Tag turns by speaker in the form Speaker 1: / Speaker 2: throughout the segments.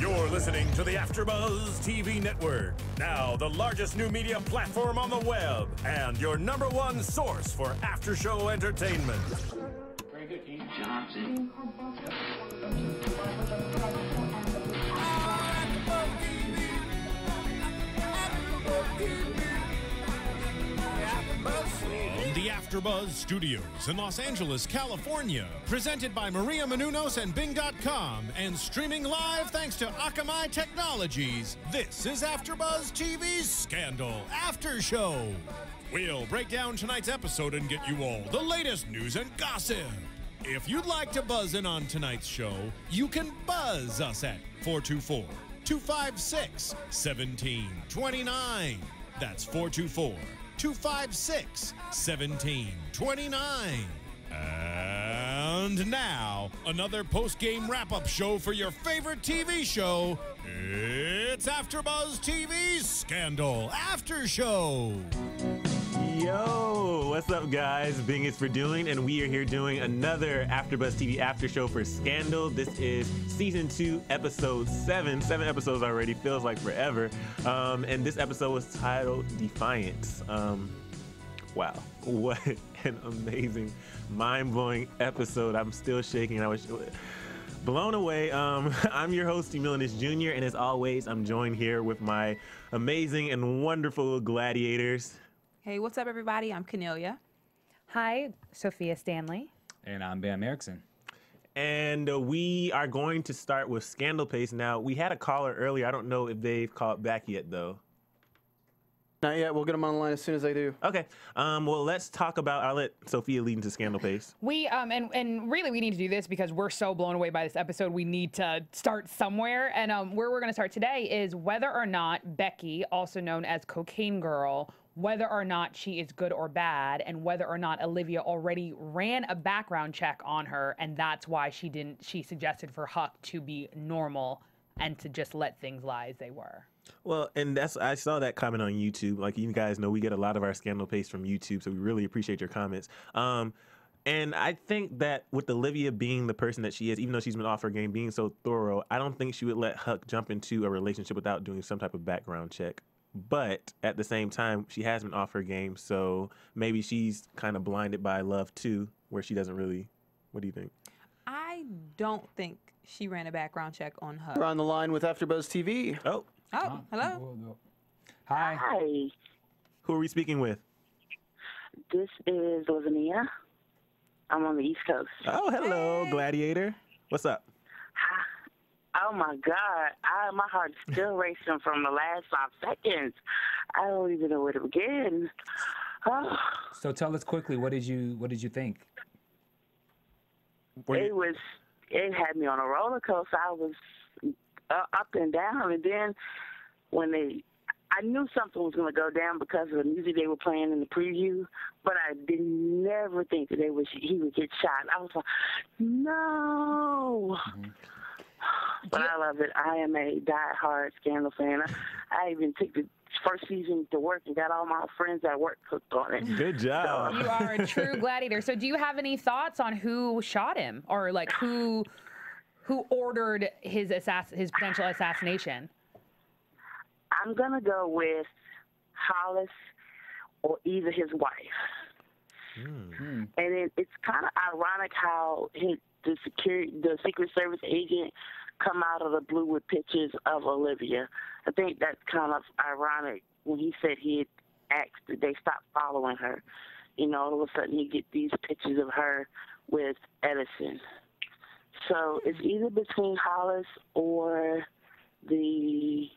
Speaker 1: You're listening to the AfterBuzz TV network, now the largest new media platform on the web, and your #1 source for after-show entertainment.
Speaker 2: Very good, Keith Johnson.
Speaker 1: From the AfterBuzz Studios in Los Angeles, California, presented by Maria Menounos and Bing.com, and streaming live thanks to Akamai Technologies, this is AfterBuzz TV Scandal After Show. We'll break down tonight's episode and get you all the latest news and gossip. If you'd like to buzz in on tonight's show, you can buzz us at 424-256-1729. That's 424-256-1729. And now, another post-game wrap-up show for your favorite TV show. It's AfterBuzz TV Scandal After Show.
Speaker 3: Yo, what's up, guys? Bing is for doing, and we are here doing another AfterBuzz TV After Show for Scandal. This is Season 2, Episode 7. 7 episodes already, feels like forever. And this episode was titled Defiance. Wow, what an amazing, mind-blowing episode. I'm still shaking. I was blown away. I'm your host, Emile Ennis Jr., and as always, I'm joined here with my amazing and wonderful gladiators.
Speaker 4: Hey, what's up, everybody? I'm Kennelia.
Speaker 5: Hi, Sofia Stanley.
Speaker 6: And I'm Bamm Ericsen.
Speaker 3: And we are going to start with Scandal Pace. Now, we had a caller earlier. I don't know if they've called back yet, though.
Speaker 7: Not yet. We'll get them on the line as soon as they do.
Speaker 3: Okay. Well, let's talk about, I'll let Sophia lead into Scandal Pace.
Speaker 5: We, and really we need to do this because we're so blown away by this episode. We need to start somewhere. And where we're going to start today is whether or not Becky, also known as Cocaine Girl, whether or not she is good or bad, and whether or not Olivia already ran a background check on her, and that's why she suggested for Huck to be normal and to just let things lie as they were.
Speaker 3: Well, and I saw that comment on YouTube. Like, you guys know, we get a lot of our Scandal Pace from YouTube, so we really appreciate your comments. And I think that with Olivia being the person that she is, even though she's been off her game, being so thorough, I don't think she would let Huck jump into a relationship without doing some type of background check. But at the same time, she has been off her game, so maybe she's kind of blinded by love too, where she doesn't really. What do you think?
Speaker 4: I don't think she ran a background check on her.
Speaker 7: We're on the line with AfterBuzz TV.
Speaker 3: Oh,
Speaker 4: hello.
Speaker 6: Hi.
Speaker 8: Hi,
Speaker 3: who are we speaking with?
Speaker 8: this is Olivia. I'm on the East Coast.
Speaker 3: Oh, hello, Gladiator. What's up?
Speaker 8: Oh my God, my heart's still racing from the last 5 seconds. I don't even know where to begin. Oh.
Speaker 6: So tell us quickly, what did you think?
Speaker 8: It had me on a roller coaster. I was up and down, and then I knew something was going to go down because of the music they were playing in the preview, but I did never think that he would get shot. I was like, no. Mm-hmm. But I love it. I am a die-hard Scandal fan. I even took the first season to work and got all my friends at work hooked on it.
Speaker 3: Good job.
Speaker 5: You are a true gladiator. So do you have any thoughts on who shot him, or like who ordered his potential assassination?
Speaker 8: I'm going to go with Hollis or either his wife. Mm. And it's kind of ironic how the Secret Service agent come out of the blue with pictures of Olivia. I think that's kind of ironic when he said he had asked that they stop following her. You know, all of a sudden you get these pictures of her with Edison. So it's either between Hollis or the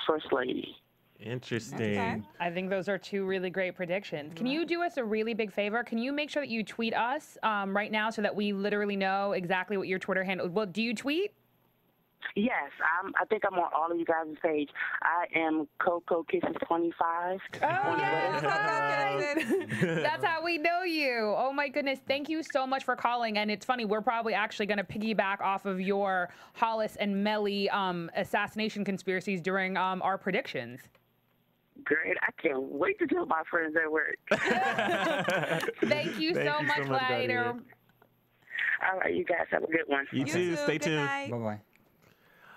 Speaker 8: First Lady.
Speaker 3: Interesting.
Speaker 5: Okay. I think those are two really great predictions. Can you do us a really big favor? Can you make sure that you tweet us right now so that we literally know exactly what your Twitter handle? Well, do you tweet?
Speaker 8: Yes, I think I'm on all of you guys' page. I am Coco Kisses 25.
Speaker 5: Oh, yes. That's how we know you. Oh, my goodness. Thank you so much for calling. And it's funny, we're probably actually going to piggyback off of your Hollis and Melly assassination conspiracies during our predictions.
Speaker 8: Great. I can't wait to tell my friends at work.
Speaker 5: Thank you so much, Gladiator.
Speaker 8: All right, you guys have a good one.
Speaker 3: You too. Stay tuned.
Speaker 6: Bye-bye.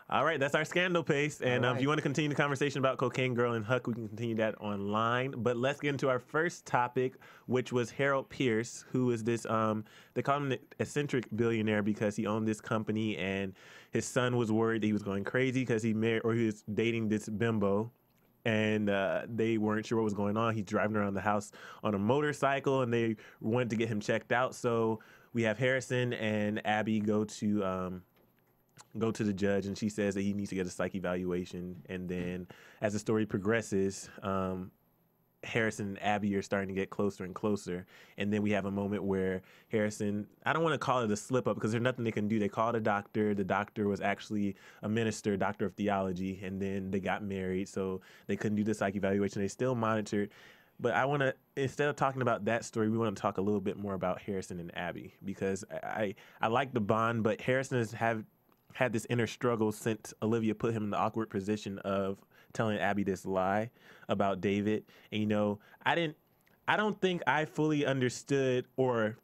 Speaker 3: All right, that's our scandal pace. And if you want to continue the conversation about Cocaine Girl and Huck, we can continue that online. But let's get into our first topic, which was Harold Pierce, who is this, they call him the eccentric billionaire because he owned this company and his son was worried that he was going crazy because he was dating this bimbo. And they weren't sure what was going on. He's driving around the house on a motorcycle, and they wanted to get him checked out. So we have Harrison and Abby go to the judge, and she says that he needs to get a psych evaluation. And then as the story progresses, Harrison and Abby are starting to get closer and closer. And then we have a moment where Harrison, I don't want to call it a slip up because there's nothing they can do. They called a doctor. The doctor was actually a minister, doctor of theology. And then they got married, so they couldn't do the psych evaluation. They still monitored. But I want to, instead of talking about that story, we want to talk a little bit more about Harrison and Abby because I like the bond, but Harrison has had this inner struggle since Olivia put him in the awkward position of telling Abby this lie about David. And, you know, I don't think I fully understood, or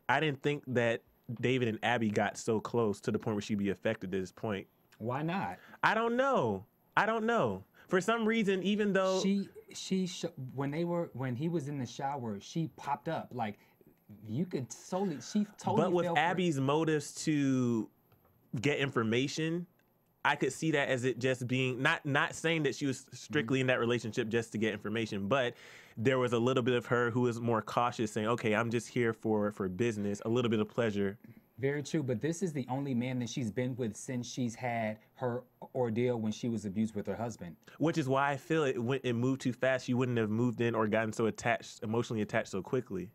Speaker 3: I didn't think that David and Abby got so close to the point where she'd be affected at this point.
Speaker 6: Why not?
Speaker 3: I don't know. For some reason, even though
Speaker 6: when he was in the shower, she popped up. Like, you could totally.
Speaker 3: But with Abby's motives to get information, I could see that as it just being not saying that she was strictly in that relationship just to get information, but there was a little bit of her who was more cautious, saying, okay, I'm just here for business, a little bit of pleasure.
Speaker 6: Very true, but this is the only man that she's been with since she's had her ordeal when she was abused with her husband. Which
Speaker 3: is why I feel it moved too fast. She wouldn't have moved in or gotten so emotionally attached so quickly.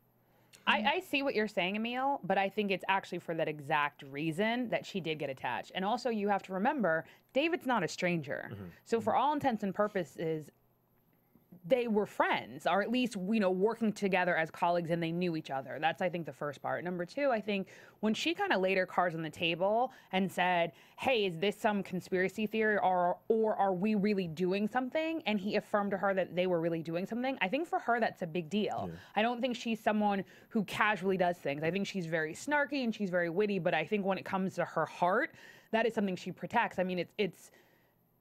Speaker 5: I see what you're saying, Emile, but I think it's actually for that exact reason that she did get attached. And also, you have to remember, David's not a stranger. So for all intents and purposes, they were friends, or at least, you know, working together as colleagues, and they knew each other. That's, I think, the first part. Number two, I think when she kind of laid her cards on the table and said, hey, is this some conspiracy theory, or are we really doing something? And he affirmed to her that they were really doing something. I think for her, that's a big deal. Yeah. I don't think she's someone who casually does things. I think she's very snarky and she's very witty, but I think when it comes to her heart, that is something she protects. I mean, it's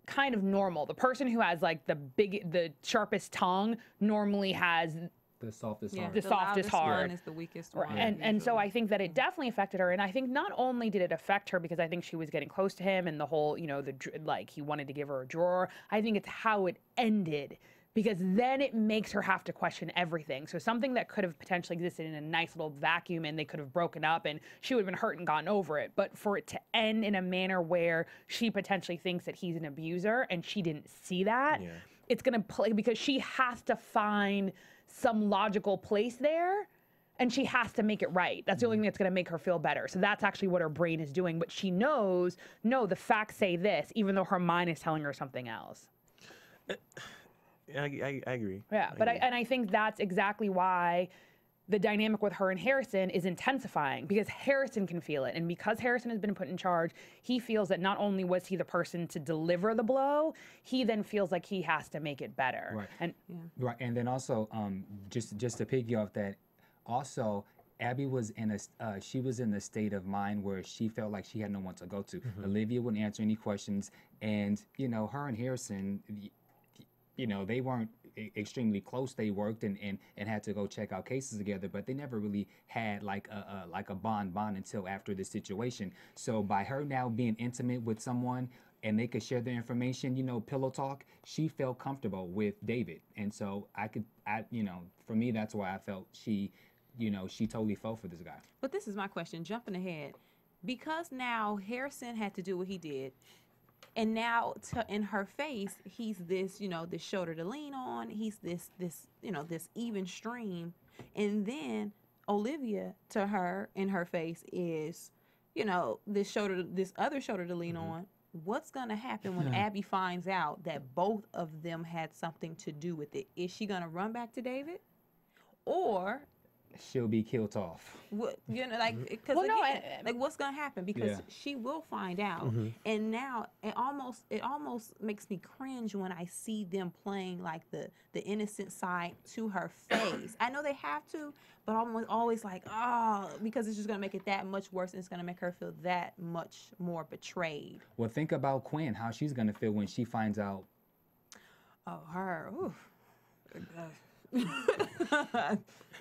Speaker 5: kind of normal. The person who has like the sharpest tongue normally has
Speaker 6: the softest heart.
Speaker 5: The softest heart.
Speaker 4: Is the weakest one.
Speaker 5: And so I think that it definitely affected her. And I think not only did it affect her because I think she was getting close to him and the whole, you know, like he wanted to give her a drawer. I think it's how it ended, because then it makes her have to question everything. So something that could have potentially existed in a nice little vacuum and they could have broken up and she would have been hurt and gotten over it. But for it to end in a manner where she potentially thinks that he's an abuser and she didn't see that, it's going to play, because she has to find some logical place there and she has to make it right. That's the only thing that's going to make her feel better. So that's actually what her brain is doing. But she knows, no, the facts say this, even though her mind is telling her something else.
Speaker 3: I agree.
Speaker 5: Yeah, but I think that's exactly why the dynamic with her and Harrison is intensifying, because Harrison can feel it. And because Harrison has been put in charge, he feels that not only was he the person to deliver the blow, he then feels like he has to make it better.
Speaker 6: Right.
Speaker 5: And
Speaker 6: And then also, just to piggy off that, also, Abby was in she was in a state of mind where she felt like she had no one to go to. Olivia wouldn't answer any questions, and you know, her and Harrison, you know, they weren't extremely close. They worked and had to go check out cases together, but they never really had like a bond until after this situation. So by her now being intimate with someone and they could share their information, you know, pillow talk, she felt comfortable with David. And so you know, for me, that's why I felt she totally fell for this guy.
Speaker 4: But this is my question, jumping ahead. Because now Harrison had to do what he did, and now in her face, he's this, you know, this shoulder to lean on. He's this, you know, this even stream. And then Olivia, to her, in her face, is, you know, this other shoulder to lean on. What's going to happen when Abby finds out that both of them had something to do with it? Is she going to run back to David? Or
Speaker 6: she'll be killed off.
Speaker 4: What, you know, like, because like what's gonna happen? Because she will find out, and now it almost makes me cringe when I see them playing like the innocent side to her face. I know they have to, but I'm always like, oh, because it's just gonna make it that much worse, and it's gonna make her feel that much more betrayed.
Speaker 6: Well, think about Quinn, how she's gonna feel when she finds out.
Speaker 4: Oh, her. Oof.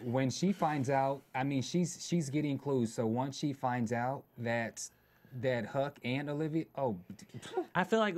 Speaker 6: When she finds out, I mean, she's getting clues. So once she finds out that Huck and Olivia,
Speaker 3: I feel like,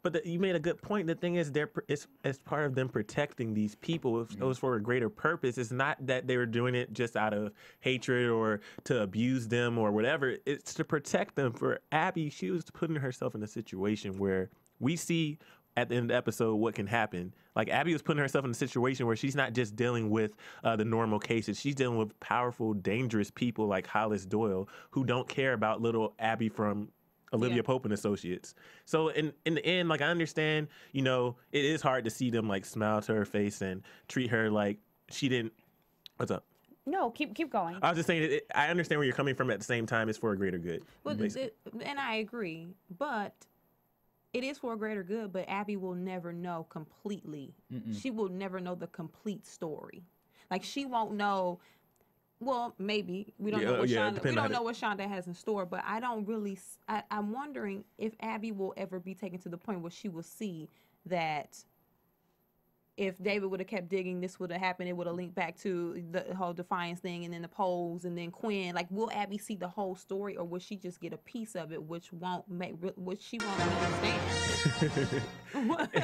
Speaker 3: but you made a good point. The thing is, it's as part of them protecting these people. It was for a greater purpose. It's not that they were doing it just out of hatred or to abuse them or whatever. It's to protect them. For Abby, she was putting herself in a situation where we see at the end of the episode what can happen. Like, Abby was putting herself in a situation where she's not just dealing with the normal cases. She's dealing with powerful, dangerous people like Hollis Doyle who don't care about little Abby from Olivia Pope and Associates. So in the end, like, I understand, you know, it is hard to see them like smile to her face and treat her like she didn't. What's up?
Speaker 5: No, keep going.
Speaker 3: I was just saying, I understand where you're coming from. At the same time, it's for a greater good.
Speaker 4: Well, and I agree, but it is for a greater good, but Abby will never know completely. She will never know the complete story. Like, she won't know. Well, maybe we don't know what Shonda. We don't know what Shonda has in store, but I don't really. I'm wondering if Abby will ever be taken to the point where she will see that if David would have kept digging, this would have happened. It would have linked back to the whole Defiance thing, and then the polls, and then Quinn. Like, will Abby see the whole story, or will she just get a piece of it, which she won't understand?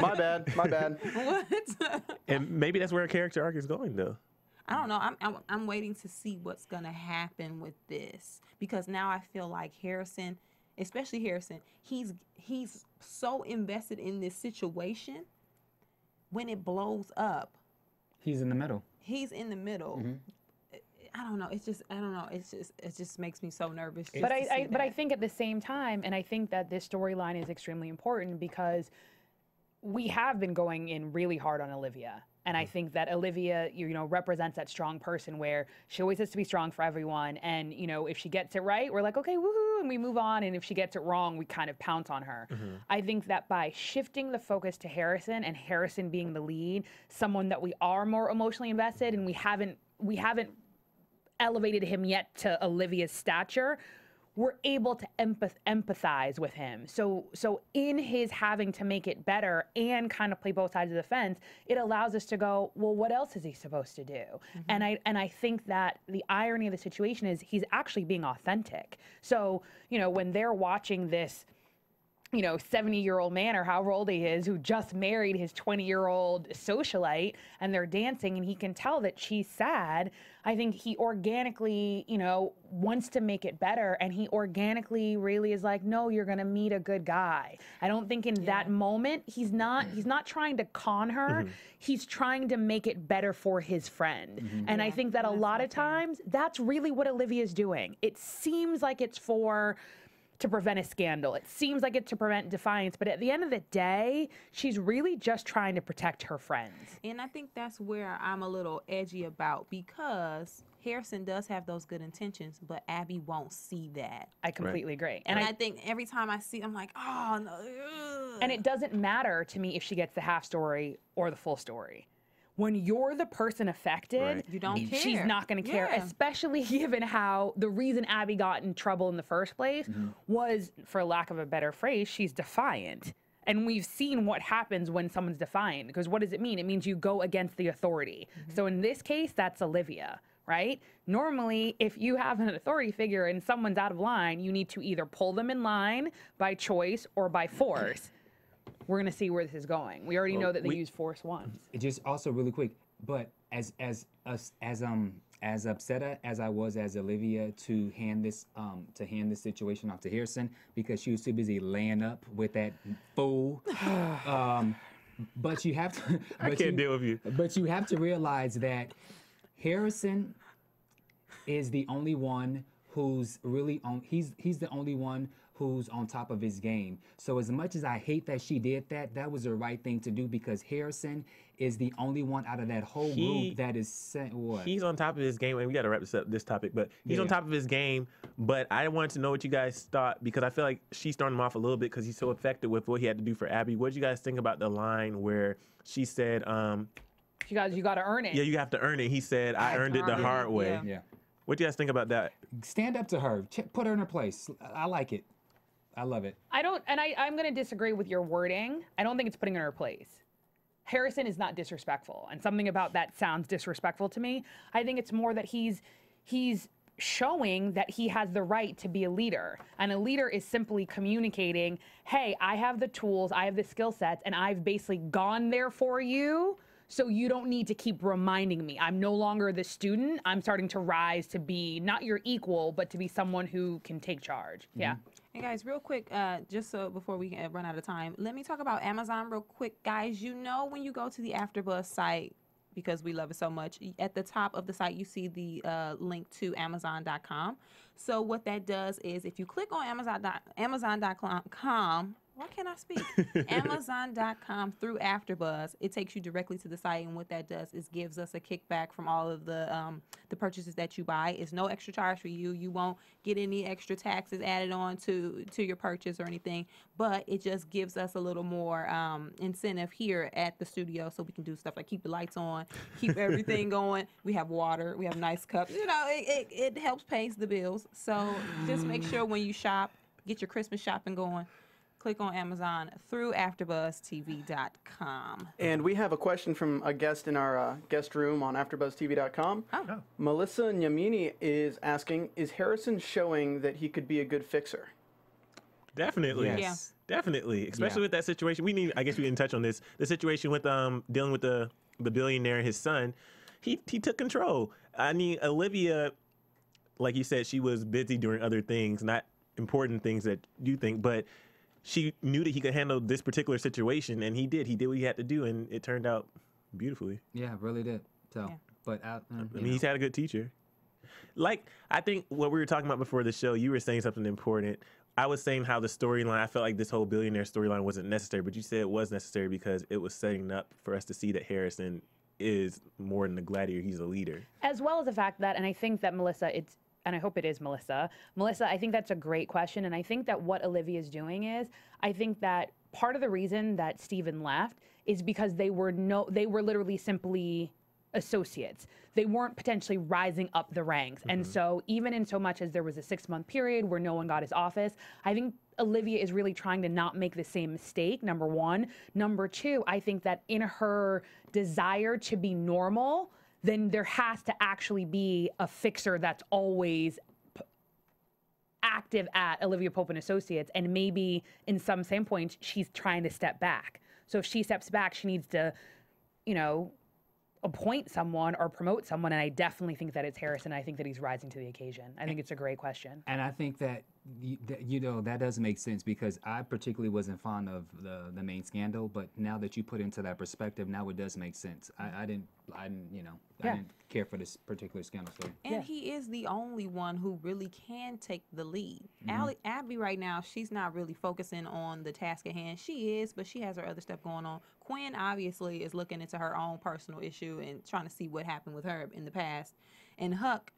Speaker 7: My bad.
Speaker 4: What?
Speaker 3: And maybe that's where her character arc is going, though.
Speaker 4: I don't know. I'm waiting to see what's gonna happen with this, because now I feel like Harrison, especially Harrison, he's so invested in this situation. When it blows up,
Speaker 6: he's in the middle.
Speaker 4: He's in the middle. I don't know. I don't know. It just makes me so nervous.
Speaker 5: But I think at the same time, and I think that this storyline is extremely important because we have been going in really hard on Olivia. And I think that Olivia, you know, represents that strong person where she always has to be strong for everyone. And, you know, if she gets it right, we're like, okay, woohoo, and we move on. And if she gets it wrong, we kind of pounce on her. I think that by shifting the focus to Harrison, and Harrison being the lead, someone that we are more emotionally invested, and we haven't elevated him yet to Olivia's stature, we're able to empathize with him. So in his having to make it better and kind of play both sides of the fence, it allows us to go, well, what else is he supposed to do? And I think that the irony of the situation is he's actually being authentic. So, you know, when they're watching this, you know, 70-year-old man or however old he is, who just married his 20-year-old socialite, and they're dancing, and he can tell that she's sad, I think he organically, you know, wants to make it better, and he organically really is like, no, you're gonna meet a good guy. I don't think in that moment he's not trying to con her. He's trying to make it better for his friend. And I think that a lot of times that's really what Olivia's doing. It seems like it's to prevent a scandal. It seems like it's to prevent Defiance, but at the end of the day, she's really just trying to protect her friends.
Speaker 4: And I think that's where I'm a little edgy about, because Harrison does have those good intentions, but Abby won't see that.
Speaker 5: I completely agree.
Speaker 4: And I think every time I see, I'm like, oh, no. Ugh.
Speaker 5: And it doesn't matter to me if she gets the half story or the full story. When you're the person affected,
Speaker 4: you don't care.
Speaker 5: She's not going to care, especially given how the reason Abby got in trouble in the first place was, for lack of a better phrase, she's defiant. And we've seen what happens when someone's defiant, because what does it mean? It means you go against the authority. So in this case, that's Olivia, right? Normally, if you have an authority figure and someone's out of line, you need to either pull them in line by choice or by force. We're going to see where this is going. We already know that they use force once.
Speaker 6: Just also really quick, but as upset as I was as Olivia to hand this situation off to Harrison, because she was too busy laying up with that fool. But you have to.
Speaker 3: I can't deal with you.
Speaker 6: But you have to realize that Harrison is the only one who's really on. He's the only one who's on top of his game. So as much as I hate that she did that, that was the right thing to do because Harrison is the only one out of that whole group that is what?
Speaker 3: He's on top of his game, and we got to wrap this topic, but he's on top of his game. But I wanted to know what you guys thought because I feel like she's throwing him off a little bit because he's so effective with what he had to do for Abby. What did you guys think about the line where she said,
Speaker 5: you got to earn it.
Speaker 3: Yeah, you have to earn it. He said, I earned it the hard way.
Speaker 6: Yeah.
Speaker 3: What do you guys think about that?
Speaker 6: Stand up to her. Put her in her place. I like it. I love it.
Speaker 5: I'm going to disagree with your wording. I don't think it's putting her in her place. Harrison is not disrespectful, and something about that sounds disrespectful to me. I think it's more that he's showing that he has the right to be a leader, and a leader is simply communicating, hey, I have the tools, I have the skill sets, and I've basically gone there for you, so you don't need to keep reminding me. I'm no longer the student. I'm starting to rise to be not your equal, but to be someone who can take charge. Mm-hmm. Yeah.
Speaker 4: And guys, real quick, just so before we run out of time, let me talk about Amazon real quick. Guys, you know when you go to the AfterBuzz site, because we love it so much, at the top of the site, you see the link to Amazon.com. So what that does is if you click on Amazon.com, why can't I speak? Amazon.com through AfterBuzz, it takes you directly to the site, and what that does is gives us a kickback from all of the purchases that you buy. It's no extra charge for you. You won't get any extra taxes added on to your purchase or anything, but it just gives us a little more incentive here at the studio so we can do stuff like keep the lights on, keep everything going. We have water, we have nice cups. You know, it helps pay the bills. So just make sure when you shop, get your Christmas shopping going. Click on Amazon through AfterBuzzTV.com.
Speaker 7: And we have a question from a guest in our guest room on AfterBuzzTV.com.
Speaker 4: Oh.
Speaker 7: Melissa Nyamini is asking, is Harrison showing that he could be a good fixer?
Speaker 3: Definitely.
Speaker 6: Yes.
Speaker 3: Yeah. Definitely. Especially with that situation. I guess we didn't touch on this. The situation with dealing with the billionaire and his son. He took control. I mean, Olivia, like you said, she was busy doing other things, not important things that you think, but she knew that he could handle this particular situation, and he did. He did what he had to do, and it turned out beautifully.
Speaker 6: Yeah, really did. So,
Speaker 4: Yeah.
Speaker 6: but
Speaker 3: I mean, he's had a good teacher. Like, I think what we were talking about before the show, you were saying something important. I was saying how the storyline, I felt like this whole billionaire storyline wasn't necessary, but you said it was necessary because it was setting up for us to see that Harrison is more than a gladiator. He's a leader.
Speaker 5: As well as the fact that, and I think that Melissa, and I hope it is Melissa. Melissa, I think that's a great question. And I think that what Olivia is doing is, I think that part of the reason that Steven left is because they were literally simply associates. They weren't potentially rising up the ranks. Mm-hmm. And so even in so much as there was a 6-month period where no one got his office, I think Olivia is really trying to not make the same mistake, number one. Number two, I think that in her desire to be normal, then there has to actually be a fixer that's always active at Olivia Pope and Associates, and maybe in some standpoints, she's trying to step back. So if she steps back, she needs to, appoint someone or promote someone, and I definitely think that it's Harrison. I think that he's rising to the occasion. I think it's a great question.
Speaker 6: And I think that, that does make sense because I particularly wasn't fond of the main scandal, but now that you put into that perspective, now it does make sense. I didn't care for this particular scandal story.
Speaker 4: And he is the only one who really can take the lead. Mm-hmm. Abby right now, she's not really focusing on the task at hand. She is, but she has her other stuff going on. Quinn obviously is looking into her own personal issue and trying to see what happened with her in the past. And Huck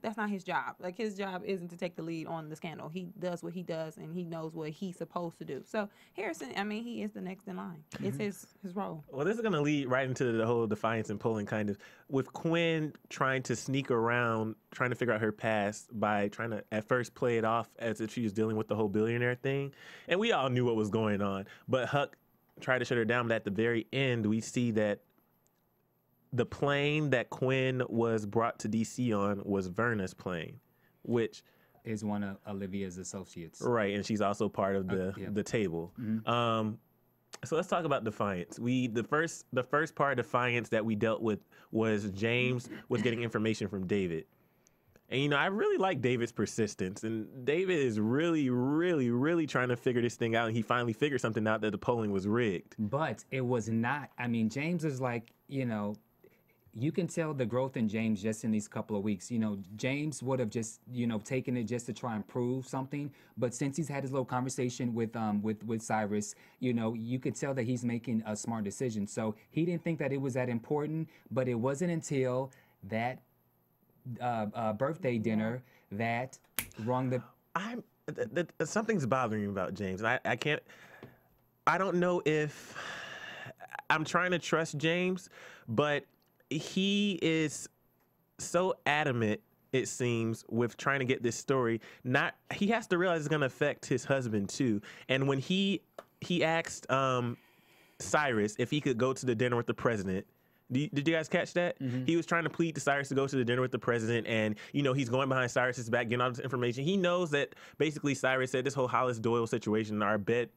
Speaker 4: that's not his job. Like, his job isn't to take the lead on the scandal. He does what he does, and he knows what he's supposed to do. So Harrison, I mean, he is the next in line. Mm-hmm. It's his role.
Speaker 3: Well, this is going to lead right into the whole defiance and polling kind of, with Quinn trying to sneak around, trying to figure out her past by trying to at first play it off as if she was dealing with the whole billionaire thing. And we all knew what was going on, but Huck tried to shut her down. But at the very end, we see that the plane that Quinn was brought to D.C. on was Verna's plane, which
Speaker 6: is one of Olivia's associates.
Speaker 3: Right, and she's also part of the table. Mm-hmm. So let's talk about Defiance. The first part of Defiance that we dealt with was James was getting information from David. And, I really like David's persistence. And David is really, really, really trying to figure this thing out. And he finally figured something out, that the polling was rigged.
Speaker 6: But it was not. I mean, James is like, you can tell the growth in James just in these couple of weeks. You know, James would have just, you know, taken it just to try and prove something. But since he's had his little conversation with Cyrus, you know, you could tell that he's making a smart decision. So he didn't think that it was that important, but it wasn't until that birthday dinner that rung the...
Speaker 3: Something's bothering me about James. I can't... I don't know if... I'm trying to trust James, but he is so adamant, it seems, with trying to get this story. He has to realize it's going to affect his husband too. And when he asked Cyrus if he could go to the dinner with the president, did you guys catch that? Mm-hmm. He was trying to plead to Cyrus to go to the dinner with the president, and you know he's going behind Cyrus's back, getting all this information. He knows that basically Cyrus said this whole Hollis Doyle situation, our bed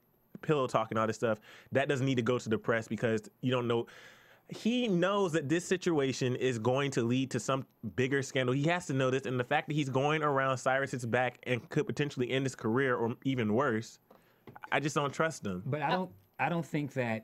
Speaker 3: pillow talk and all this stuff, that doesn't need to go to the press because you don't know. He knows that this situation is going to lead to some bigger scandal. He has to know this, and the fact that he's going around Cyrus's back and could potentially end his career or even worse, I just don't trust him.
Speaker 6: But I don't think that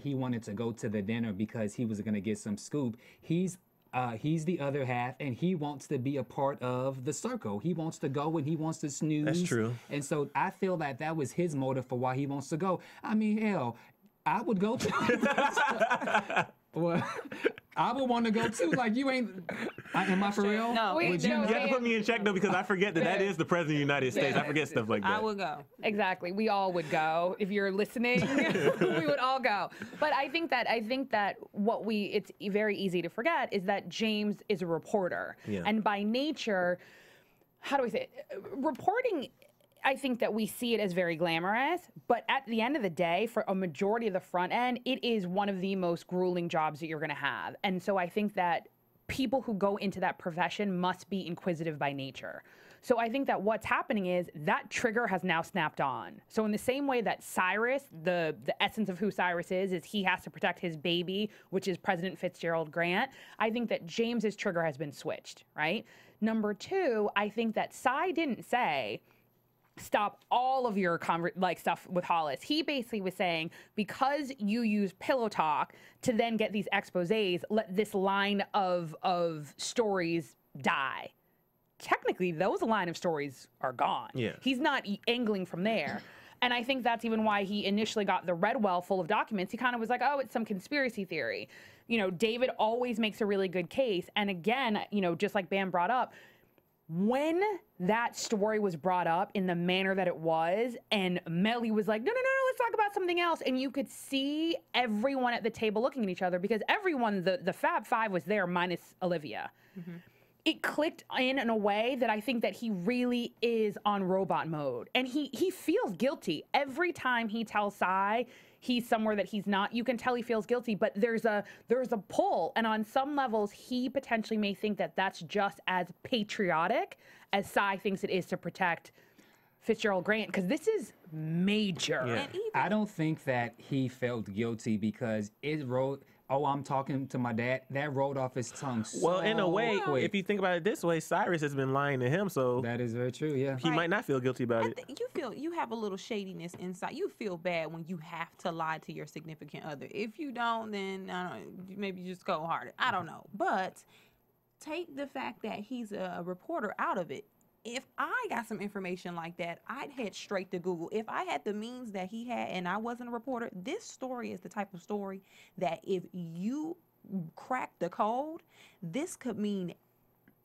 Speaker 6: he wanted to go to the dinner because he was going to get some scoop. He's the other half, and he wants to be a part of the circle. He wants to go and he wants to snooze.
Speaker 3: That's true.
Speaker 6: And so I feel that was his motive for why he wants to go. I mean, hell, I would go too. Well, I would want to go too. Like, you ain't... Am I for real?
Speaker 4: No.
Speaker 3: You have to put me in check, though, because I forget that is the President of the United States. I forget stuff like that.
Speaker 4: I would go.
Speaker 5: Exactly. We all would go. If you're listening, we would all go. But I think that it's very easy to forget is that James is a reporter. Yeah. And by nature, how do we say it? Reporting... I think that we see it as very glamorous, but at the end of the day, for a majority of the front end, it is one of the most grueling jobs that you're going to have. And so I think that people who go into that profession must be inquisitive by nature. So I think that what's happening is that trigger has now snapped on. So in the same way that Cyrus, the essence of who Cyrus is he has to protect his baby, which is President Fitzgerald Grant, I think that James's trigger has been switched, right? Number two, I think that Cy didn't say... stop all of your stuff with Hollis. He basically was saying, because you use pillow talk to then get these exposés, let this line of stories die. Technically, those line of stories are gone.
Speaker 3: Yeah.
Speaker 5: He's not angling from there. And I think that's even why he initially got the Redwell full of documents. He kind of was like, oh, it's some conspiracy theory. You know, David always makes a really good case. And again, you know, just like Bamm brought up, when that story was brought up in the manner that it was, and Melly was like, no, let's talk about something else. And you could see everyone at the table looking at each other because everyone, the Fab Five was there minus Olivia. Mm-hmm. It clicked in a way that I think that he really is on robot mode. And he feels guilty. Every time he tells Cy he's somewhere that he's not, you can tell he feels guilty, but there's a pull. And on some levels, he potentially may think that that's just as patriotic as Cy thinks it is to protect Fitzgerald Grant, because this is major.
Speaker 3: Yeah.
Speaker 6: I don't think that he felt guilty because it wrote... Oh, I'm talking to my dad. That rolled off his tongue so
Speaker 3: Well, in a way,
Speaker 6: quick.
Speaker 3: if you think about it this way, Cyrus has been lying to him, so
Speaker 6: that is very true. Yeah,
Speaker 3: he might not feel guilty about it.
Speaker 4: You have a little shadiness inside. You feel bad when you have to lie to your significant other. If you don't, then maybe you just go harder. I don't know, but take the fact that he's a reporter out of it. If I got some information like that, I'd head straight to Google. If I had the means that he had and I wasn't a reporter, this story is the type of story that if you crack the code, this could mean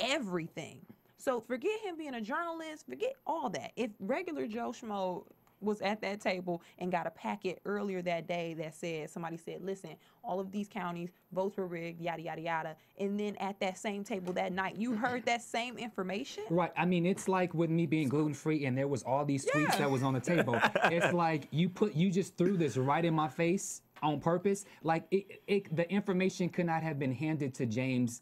Speaker 4: everything. So forget him being a journalist, forget all that. If regular Joe Schmo was at that table and got a packet earlier that day that said, somebody said, listen, all of these counties, votes were rigged, yada, yada, yada. And then at that same table that night, you heard that same information?
Speaker 6: Right. I mean, it's like with me being gluten-free and there was all these tweets that was on the table. It's like you just threw this right in my face on purpose. Like the information could not have been handed to James.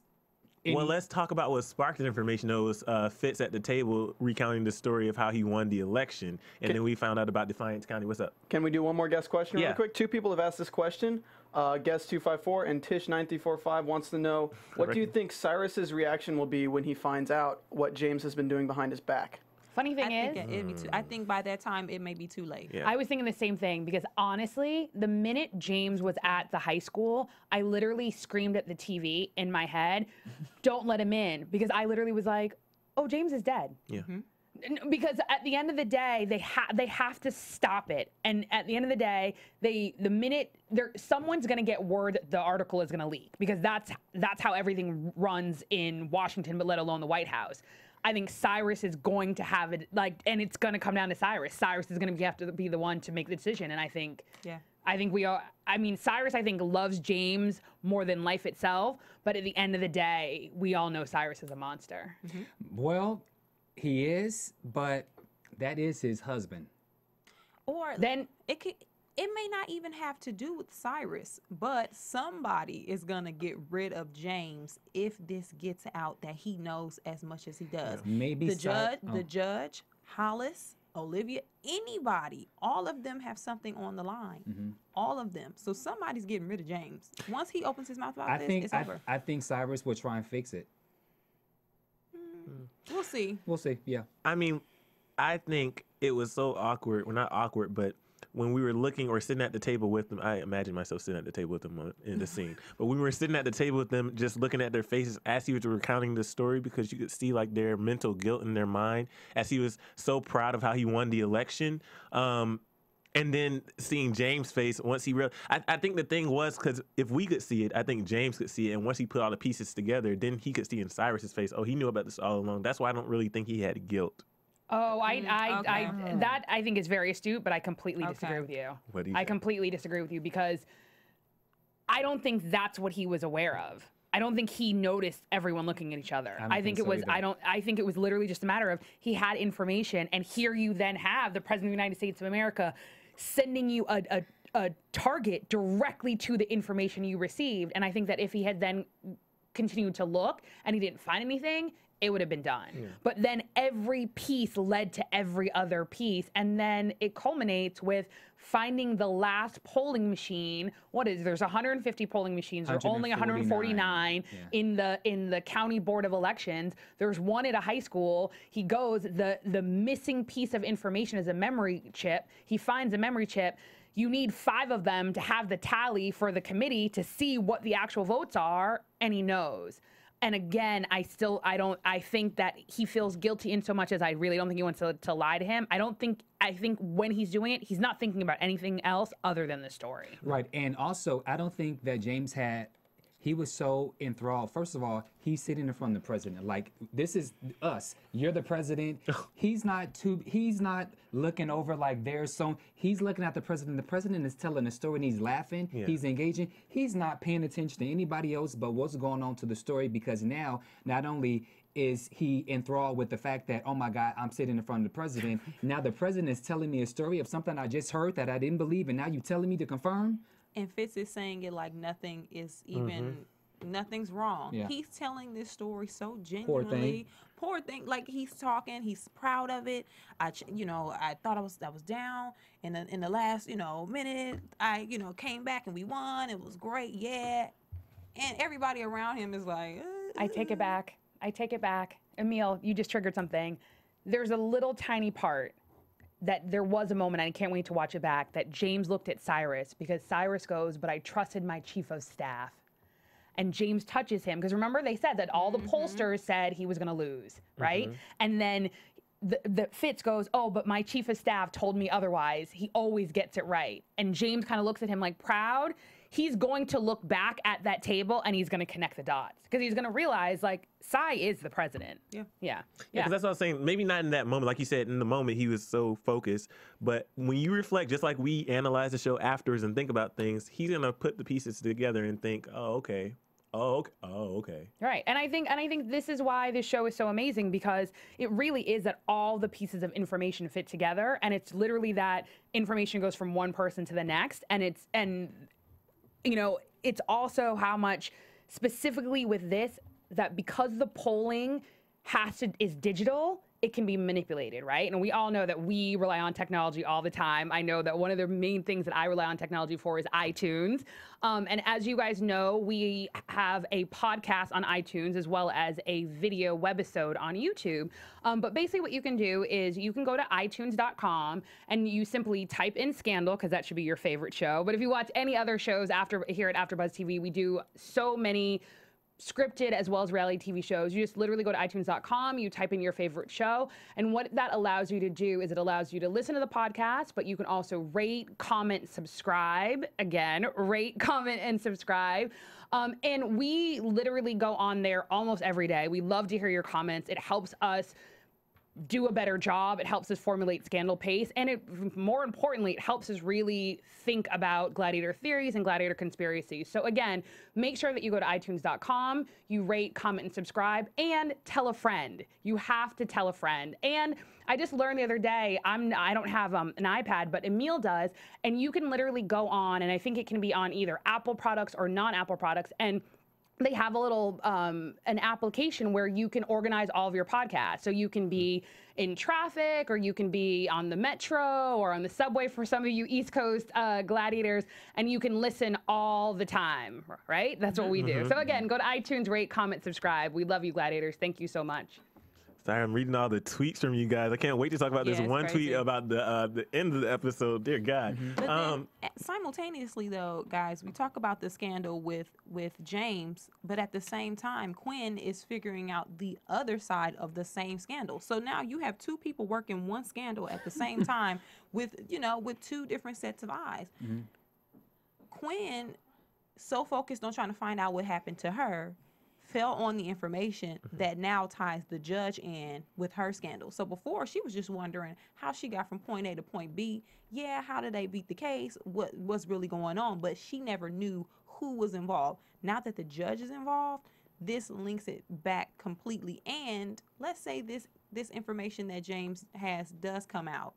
Speaker 3: Well, let's talk about what sparked the information. Though was Fitz at the table recounting the story of how he won the election, and then we found out about Defiance County. What's up?
Speaker 7: Can we do one more guest question real quick? Two people have asked this question. Guest 254 and Tish9345 wants to know, what do you think Cyrus's reaction will be when he finds out what James has been doing behind his back?
Speaker 5: Funny thing is,
Speaker 4: I think by that time it may be too late.
Speaker 3: Yeah.
Speaker 5: I was thinking the same thing because honestly, the minute James was at the high school, I literally screamed at the TV in my head, "Don't let him in," because I literally was like, "Oh, James is dead."
Speaker 3: Yeah.
Speaker 5: Because at the end of the day, they have to stop it. And at the end of the day, the minute someone's going to get word the article is going to leak, because that's how everything runs in Washington, but let alone the White House. I think Cyrus is going to have it, and it's going to come down to Cyrus. Cyrus is going to have to be the one to make the decision. And I think Cyrus, I think, loves James more than life itself. But at the end of the day, we all know Cyrus is a monster.
Speaker 6: Well, he is, but that is his husband.
Speaker 4: Or then it may not even have to do with Cyrus, but somebody is gonna get rid of James if this gets out that he knows as much as he does.
Speaker 6: Maybe
Speaker 4: the judge, Hollis, Olivia, anybody, all of them have something on the line. All of them. So somebody's getting rid of James. Once he opens his mouth about this, it's over.
Speaker 6: I think Cyrus will try and fix it.
Speaker 4: We'll see.
Speaker 6: We'll see. Yeah.
Speaker 3: I mean, I think it was so awkward. Well, not awkward, but when we were looking or sitting at the table with them, I imagine myself sitting at the table with them in the scene. But we were sitting at the table with them, just looking at their faces as he was recounting the story, because you could see like their mental guilt in their mind as he was so proud of how he won the election. And then seeing James' face once he realized, I think the thing was, because if we could see it, I think James could see it. And once he put all the pieces together, then he could see in Cyrus's face, oh, he knew about this all along. That's why I don't really think he had guilt.
Speaker 5: Oh, that I think is very astute, but I completely disagree with you.
Speaker 3: What do you
Speaker 5: I
Speaker 3: think?
Speaker 5: completely disagree with you, because I don't think that's what he was aware of. I don't think he noticed everyone looking at each other. I think it was literally just a matter of he had information, and here you then have the President of the United States of America sending you a target directly to the information you received. And I think that if he had then continued to look and he didn't find anything, it would have been done. Yeah. But then every piece led to every other piece. And then it culminates with finding the last polling machine. There's 150 polling machines. There are only 149 in the county board of elections. There's one at a high school. He goes, the missing piece of information is a memory chip. He finds a memory chip. You need 5 of them to have the tally for the committee to see what the actual votes are, and he knows. And again, I think that he feels guilty in so much as I really don't think he wants to lie to him. I think when he's doing it, he's not thinking about anything else other than the story.
Speaker 6: Right. And also, I don't think that James he was so enthralled. First of all, he's sitting in front of the president. Like, this is us. You're the president. He's not looking over like he's looking at the president. The president is telling a story and he's laughing. Yeah. He's engaging. He's not paying attention to anybody else but what's going on to the story, because now not only is he enthralled with the fact that, oh my God, I'm sitting in front of the president. Now the president is telling me a story of something I just heard that I didn't believe, and now you're telling me to confirm?
Speaker 4: And Fitz is saying it like nothing is nothing's wrong. Yeah. He's telling this story so genuinely. Poor thing. Like, he's talking, he's proud of it. I thought I was down, and in the last, minute, I, came back and we won. It was great, yeah. And everybody around him is like,
Speaker 5: I take it back. Emile, you just triggered something. There's a little tiny part that there was a moment, and I can't wait to watch it back, that James looked at Cyrus, because Cyrus goes, but I trusted my chief of staff. And James touches him, because remember they said that all the pollsters said he was going to lose, right? And then the Fitz goes, oh, but my chief of staff told me otherwise. He always gets it right. And James kind of looks at him like, proud. He's going to look back at that table and he's going to connect the dots, because he's going to realize, like, Cy is the president. Yeah.
Speaker 3: Because that's what I was saying. Maybe not in that moment. Like you said, in the moment, he was so focused. But when you reflect, just like we analyze the show afterwards and think about things, he's going to put the pieces together and think, oh, okay. Oh, okay.
Speaker 5: Right. And I think this is why this show is so amazing, because it really is that all the pieces of information fit together, and it's literally that information goes from one person to the next, and it's also how much specifically with this, that because the polling is digital, it can be manipulated, right? And we all know that we rely on technology all the time. I know that one of the main things that I rely on technology for is iTunes. And as you guys know, we have a podcast on iTunes as well as a video webisode on YouTube. But basically what you can do is you can go to itunes.com and you simply type in Scandal, because that should be your favorite show. But if you watch any other shows here at AfterBuzz TV, we do so many scripted as well as reality TV shows. You just literally go to itunes.com, you type in your favorite show, and what that allows you to do is it allows you to listen to the podcast, but you can also rate, comment, subscribe. Again, rate, comment, and subscribe. And we literally go on there almost every day. We love to hear your comments. It helps us do a better job. It helps us formulate Scandal pace. And it, more importantly, it helps us really think about gladiator theories and gladiator conspiracies. So again, make sure that you go to itunes.com, you rate, comment, and subscribe, and tell a friend. You have to tell a friend. And I just learned the other day, I don't have an iPad, but Emile does, and you can literally go on, and I think it can be on either Apple products or non-Apple products, and they have a little, an application where you can organize all of your podcasts. So you can be in traffic, or you can be on the metro or on the subway for some of you East Coast gladiators, and you can listen all the time, right? That's what we do. So again, go to iTunes, rate, comment, subscribe. We love you, gladiators. Thank you so much.
Speaker 3: Sorry, I'm reading all the tweets from you guys. I can't wait to talk about this one tweet about the end of the episode. Dear God.
Speaker 4: But then, simultaneously, though, guys, we talk about the scandal with James, but at the same time, Quinn is figuring out the other side of the same scandal. So now you have two people working one scandal at the same time with two different sets of eyes. Quinn, so focused on trying to find out what happened to her, fell on the information that now ties the judge in with her scandal. So before, she was just wondering how she got from point A to point B. Yeah, how did they beat the case? What's really going on? But she never knew who was involved. Now that the judge is involved, this links it back completely. And let's say this information that James has does come out,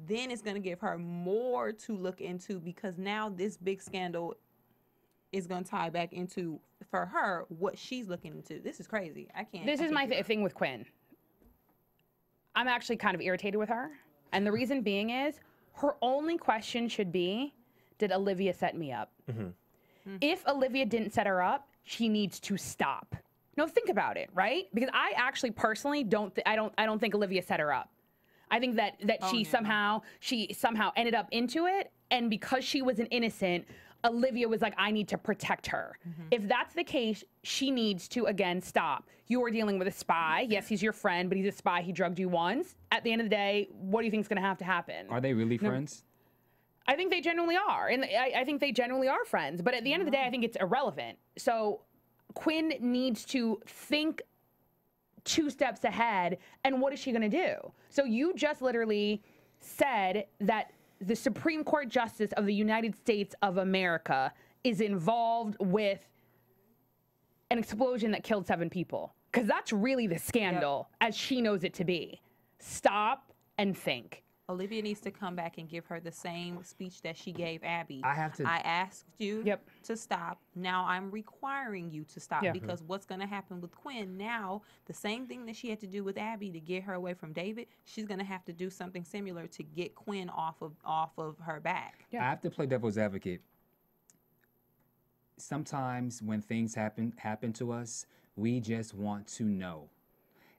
Speaker 4: then it's going to give her more to look into, because now this big scandal is going to tie back into, for her, what she's looking into. This is crazy. I can't.
Speaker 5: This is my thing with Quinn. I'm actually kind of irritated with her. And the reason being is, her only question should be, did Olivia set me up? If Olivia didn't set her up, she needs to stop. No, think about it, right? Because I actually personally don't think Olivia set her up. I think that she somehow ended up into it, and because she was an innocent, Olivia was like, I need to protect her. If that's the case, she needs to, again, stop. You are dealing with a spy. Yes, he's your friend, but he's a spy. He drugged you once. At the end of the day, what do you think is going to have to happen?
Speaker 6: Are they really friends?
Speaker 5: I think they genuinely are. And I think they genuinely are friends. But at the end of the day, I think it's irrelevant. So Quinn needs to think 2 steps ahead. And what is she going to do? So you just literally said that the Supreme Court Justice of the United States of America is involved with an explosion that killed 7 people. Because that's really the scandal, as she knows it to be. Stop and think.
Speaker 4: Olivia needs to come back and give her the same speech that she gave Abby.
Speaker 6: I
Speaker 4: asked you to stop. Now I'm requiring you to stop, because what's going to happen with Quinn now, the same thing that she had to do with Abby to get her away from David, she's going to have to do something similar to get Quinn off of her back.
Speaker 6: I have to play devil's advocate. Sometimes when things happen to us, we just want to know.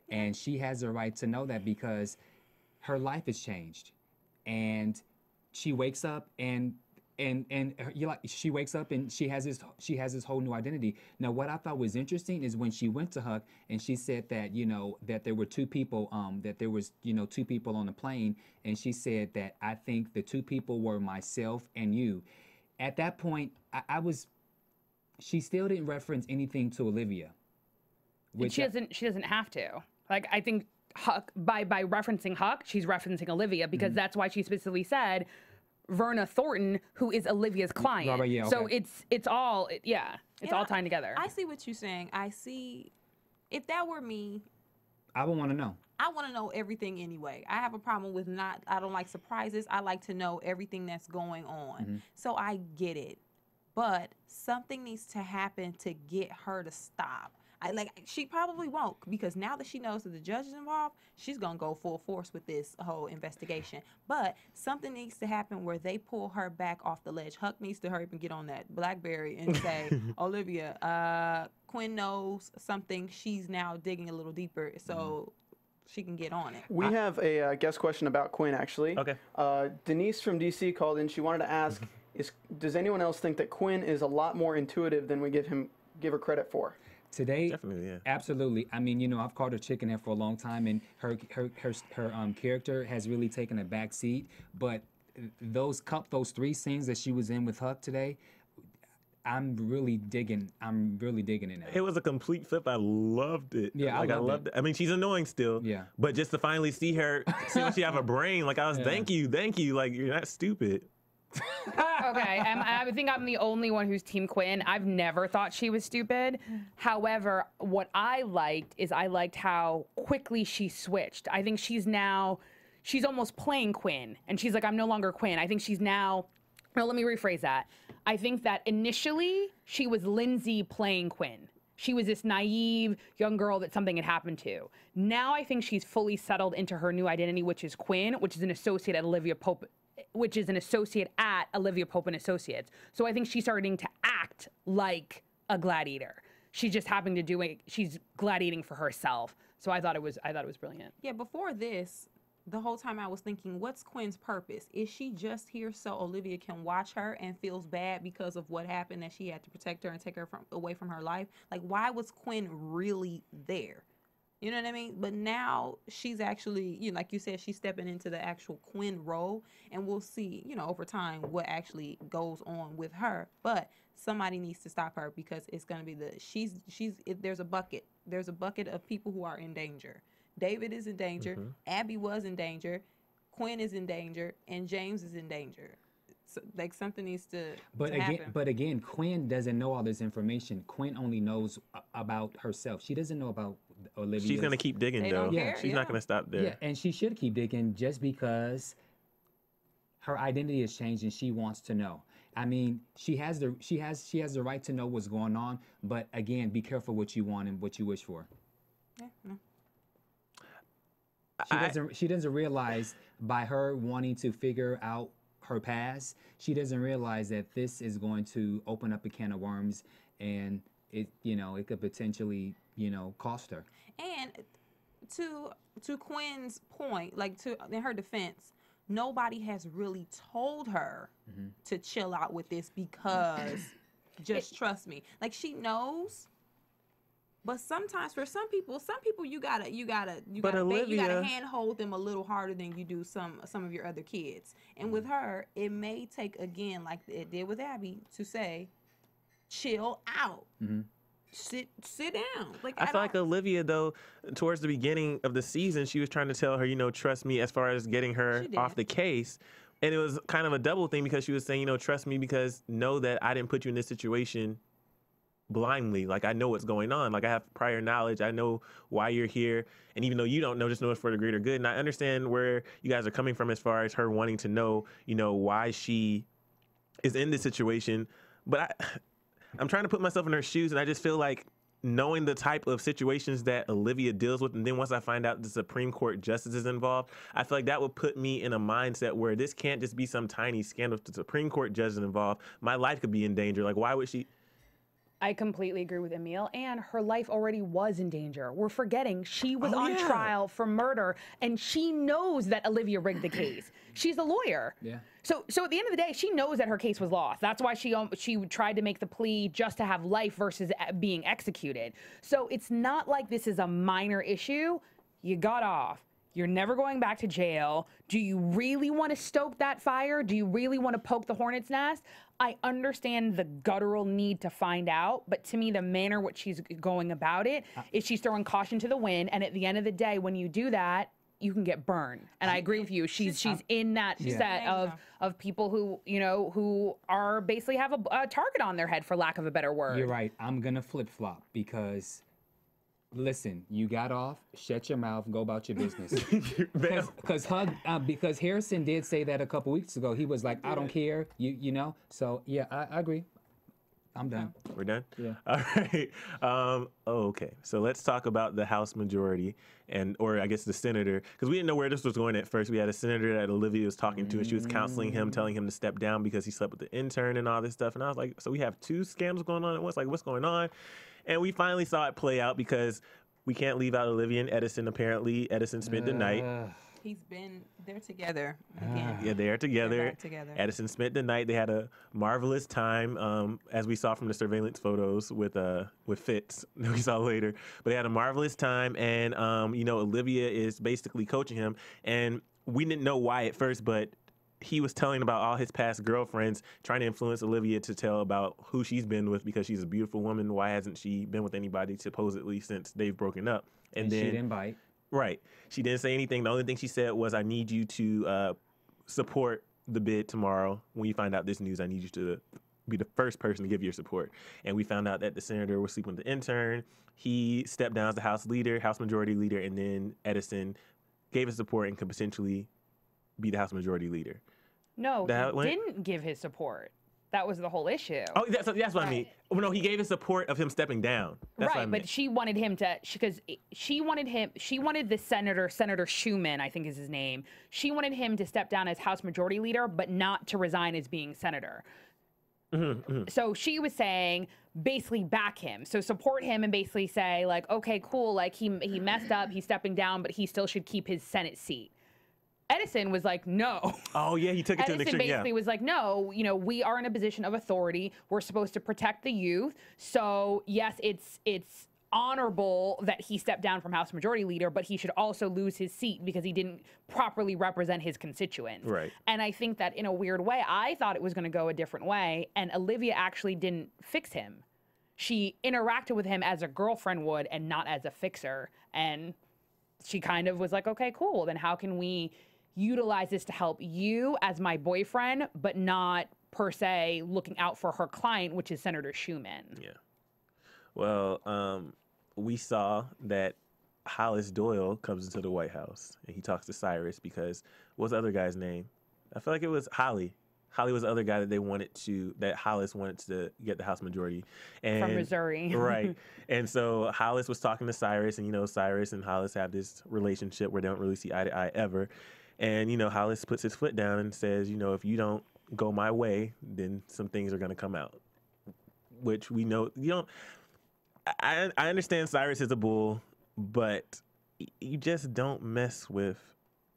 Speaker 6: And she has a right to know that, because her life has changed, and she wakes up and she wakes up and she has this whole new identity. Now, what I thought was interesting is when she went to Huck and she said that that there were 2 people, that there was 2 people on the plane, and she said that I think the 2 people were myself and you. At that point, she still didn't reference anything to Olivia.
Speaker 5: Which she doesn't have to. Like, I think Huck, by referencing Huck, she's referencing Olivia, because that's why she specifically said Verna Thornton, who is Olivia's client.
Speaker 6: Right,
Speaker 5: so it's all all tying together.
Speaker 4: I see what you're saying. I see. If that were me,
Speaker 6: I would want to know.
Speaker 4: I want to know everything anyway. I have a problem with I don't like surprises. I like to know everything that's going on. So I get it. But something needs to happen to get her to stop. She probably won't, because now that she knows that the judge is involved, she's gonna go full force with this whole investigation. But something needs to happen where they pull her back off the ledge. Huck needs to hurry up and get on that BlackBerry and say, Olivia, Quinn knows something. She's now digging a little deeper, so she can get on it.
Speaker 7: We have a guest question about Quinn, actually.
Speaker 3: Okay.
Speaker 7: Denise from DC called in. She wanted to ask, does anyone else think that Quinn is a lot more intuitive than we give her credit for?
Speaker 6: Today,
Speaker 3: Definitely, yeah.
Speaker 6: Absolutely. I mean, I've called her chicken head for a long time, and her character has really taken a back seat. But those 3 scenes that she was in with Huck today, I'm really digging it now.
Speaker 3: It was a complete flip. I loved it.
Speaker 6: Yeah, I loved it.
Speaker 3: I mean, she's annoying still.
Speaker 6: Yeah.
Speaker 3: But just to finally see her, see she have a brain, like I was, thank you. Like, you're not stupid.
Speaker 5: Okay, I think I'm the only one who's Team Quinn. I've never thought she was stupid. However, what I liked how quickly she switched. I think she's almost playing Quinn, and she's like, I'm no longer Quinn. I think she's now, no, let me rephrase that. I think that initially she was Lindsay playing Quinn. She was this naive young girl that something had happened to. Now I think she's fully settled into her new identity, which is Quinn, which is an associate at Olivia Pope and Associates. So I think she's starting to act like a gladiator. She's just happening to do it. She's gladiating for herself. So I thought it was brilliant.
Speaker 4: Yeah, before this, the whole time I was thinking, what's Quinn's purpose? Is she just here so Olivia can watch her and feels bad because of what happened, that she had to protect her and take her away from her life? Like, why was Quinn really there? You know what I mean? But now she's actually, like you said, she's stepping into the actual Quinn role, and we'll see, over time what actually goes on with her. But somebody needs to stop her, because it's going to be there's a bucket. There's a bucket of people who are in danger. David is in danger. Abby was in danger. Quinn is in danger, and James is in danger. So, something needs to happen.
Speaker 6: But again, Quinn doesn't know all this information. Quinn only knows about herself. She doesn't know about Olivia.
Speaker 3: She's gonna keep digging, though. She's not gonna stop there.
Speaker 6: Yeah, and she should keep digging, just because her identity has changed and she wants to know. I mean, she has the right to know what's going on. But again, be careful what you want and what you wish for.
Speaker 4: Yeah, no.
Speaker 6: She doesn't realize, by her wanting to figure out her past, she doesn't realize that this is going to open up a can of worms, and it could potentially cost her.
Speaker 4: And to Quinn's point, in her defense, nobody has really told her to chill out with this, because just trust me. Like, she knows. But sometimes for some people you gotta handhold them a little harder than you do some of your other kids. And with her, it may take, again, like it did with Abby, to say, chill out. Sit down. I
Speaker 3: feel like Olivia, though, towards the beginning of the season, she was trying to tell her, trust me, as far as getting her off the case. And it was kind of a double thing, because she was saying, trust me, because know that I didn't put you in this situation blindly. Like, I know what's going on. Like, I have prior knowledge. I know why you're here. And even though you don't know, just know it's for the greater good. And I understand where you guys are coming from as far as her wanting to know, why she is in this situation. But I'm trying to put myself in her shoes, and I just feel like, knowing the type of situations that Olivia deals with, and then once I find out the Supreme Court justice is involved, I feel like that would put me in a mindset where this can't just be some tiny scandal. If the Supreme Court judge is involved, my life could be in danger. Like, why would she?
Speaker 5: I completely agree with Emile, and her life already was in danger. We're forgetting she was on trial for murder, and she knows that Olivia rigged the case. She's a lawyer.
Speaker 6: Yeah.
Speaker 5: So at the end of the day, she knows that her case was lost. That's why she tried to make the plea just to have life versus being executed. So it's not like this is a minor issue. You got off. You're never going back to jail. Do you really want to stoke that fire? Do you really want to poke the hornet's nest? I understand the guttural need to find out, but to me, the manner which she's going about it is she's throwing caution to the wind. And at the end of the day, when you do that, you can get burned. And I agree with you. She's in that set of people who are basically have a target on their head, for lack of a better word.
Speaker 6: You're right. I'm gonna flip-flop, because listen, you got off, shut your mouth, go about your business. Because Harrison did say that a couple weeks ago. He was like, I don't care, you know. So yeah, I agree. I'm done.
Speaker 3: We're done?
Speaker 6: Yeah.
Speaker 3: All right. Okay. So let's talk about the House majority or I guess the senator, because we didn't know where this was going at first. We had a senator that Olivia was talking to, and she was counseling him, telling him to step down because he slept with the intern and all this stuff. And I was like, so we have 2 scandals going on at once? Like, what's going on? And we finally saw it play out because we can't leave out Olivia and Edison. Apparently, Edison spent the night.
Speaker 4: They're together again.
Speaker 3: Yeah, they're together.
Speaker 4: They're back together.
Speaker 3: Edison spent the night. They had a marvelous time, as we saw from the surveillance photos with Fitz that we saw later. But they had a marvelous time, and Olivia is basically coaching him. And we didn't know why at first, but he was telling about all his past girlfriends, trying to influence Olivia to tell about who she's been with because she's a beautiful woman. Why hasn't she been with anybody supposedly since they've broken up?
Speaker 6: And then she didn't bite.
Speaker 3: Right. She didn't say anything. The only thing she said was, I need you to support the bid tomorrow. When you find out this news, I need you to be the first person to give your support. And we found out that the senator was sleeping with the intern. He stepped down as the House majority leader, and then Edison gave his support and could potentially be the House majority leader.
Speaker 5: No, he didn't give his support. That was the whole issue.
Speaker 3: Oh, that's what I mean. Well, no, he gave his support of him stepping down. That's
Speaker 5: right, but she wanted him to, because she wanted the Senator Schuman, I think is his name. She wanted him to step down as House Majority Leader, but not to resign as being Senator. So she was saying, basically back him. So support him and basically say, like, okay, cool, like he messed up, he's stepping down, but he still should keep his Senate seat. Edison was like, no.
Speaker 3: Oh, yeah, he took it to the extreme.
Speaker 5: Edison basically was like, no, we are in a position of authority. We're supposed to protect the youth. So, yes, it's honorable that he stepped down from House Majority Leader, but he should also lose his seat because he didn't properly represent his constituents.
Speaker 3: Right.
Speaker 5: And I think that in a weird way, I thought it was going to go a different way, and Olivia actually didn't fix him. She interacted with him as a girlfriend would and not as a fixer. And she kind of was like, okay, cool. Then how can we utilize this to help you as my boyfriend, but not per se looking out for her client, which is Senator Schuman.
Speaker 3: Yeah. Well, we saw that Hollis Doyle comes into the White House and he talks to Cyrus because what's the other guy's name? I feel like it was Holly. Holly was the other guy that Hollis wanted to get the House majority. And,
Speaker 5: from Missouri.
Speaker 3: Right. And so Hollis was talking to Cyrus, and, Cyrus and Hollis have this relationship where they don't really see eye to eye ever. And, Hollis puts his foot down and says, if you don't go my way, then some things are going to come out. Which we know, I understand Cyrus is a bull, but you just don't mess with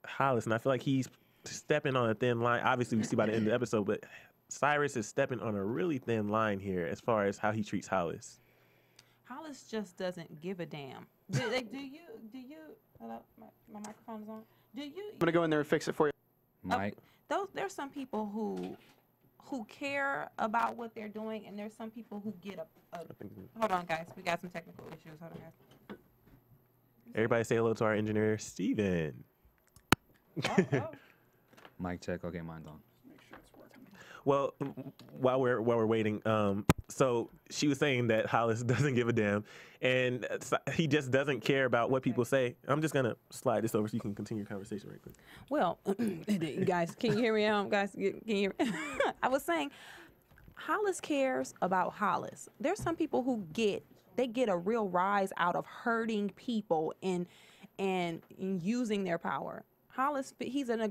Speaker 3: Hollis. And I feel like he's stepping on a thin line. Obviously, we see by the end of the episode, but Cyrus is stepping on a really thin line here as far as how he treats Hollis.
Speaker 4: Hollis just doesn't give a damn. Do you? Hello, my microphone is on. Do you?
Speaker 7: I'm gonna go in there and fix it for you.
Speaker 6: Mike.
Speaker 4: There's some people who care about what they're doing, and there's some people who get hold on, guys. We got some technical issues. Hold on, guys.
Speaker 3: Everybody say hello to our engineer, Steven.
Speaker 4: Oh.
Speaker 6: Mic check. Okay, mine's on.
Speaker 3: Well, while we're waiting, so she was saying that Hollis doesn't give a damn, and he just doesn't care about what people say. I'm just gonna slide this over so you can continue your conversation right quick.
Speaker 4: Well, guys, can you hear me out? Guys, can you hear me? I was saying, Hollis cares about Hollis. There's some people who get a real rise out of hurting people and using their power. Hollis, he's an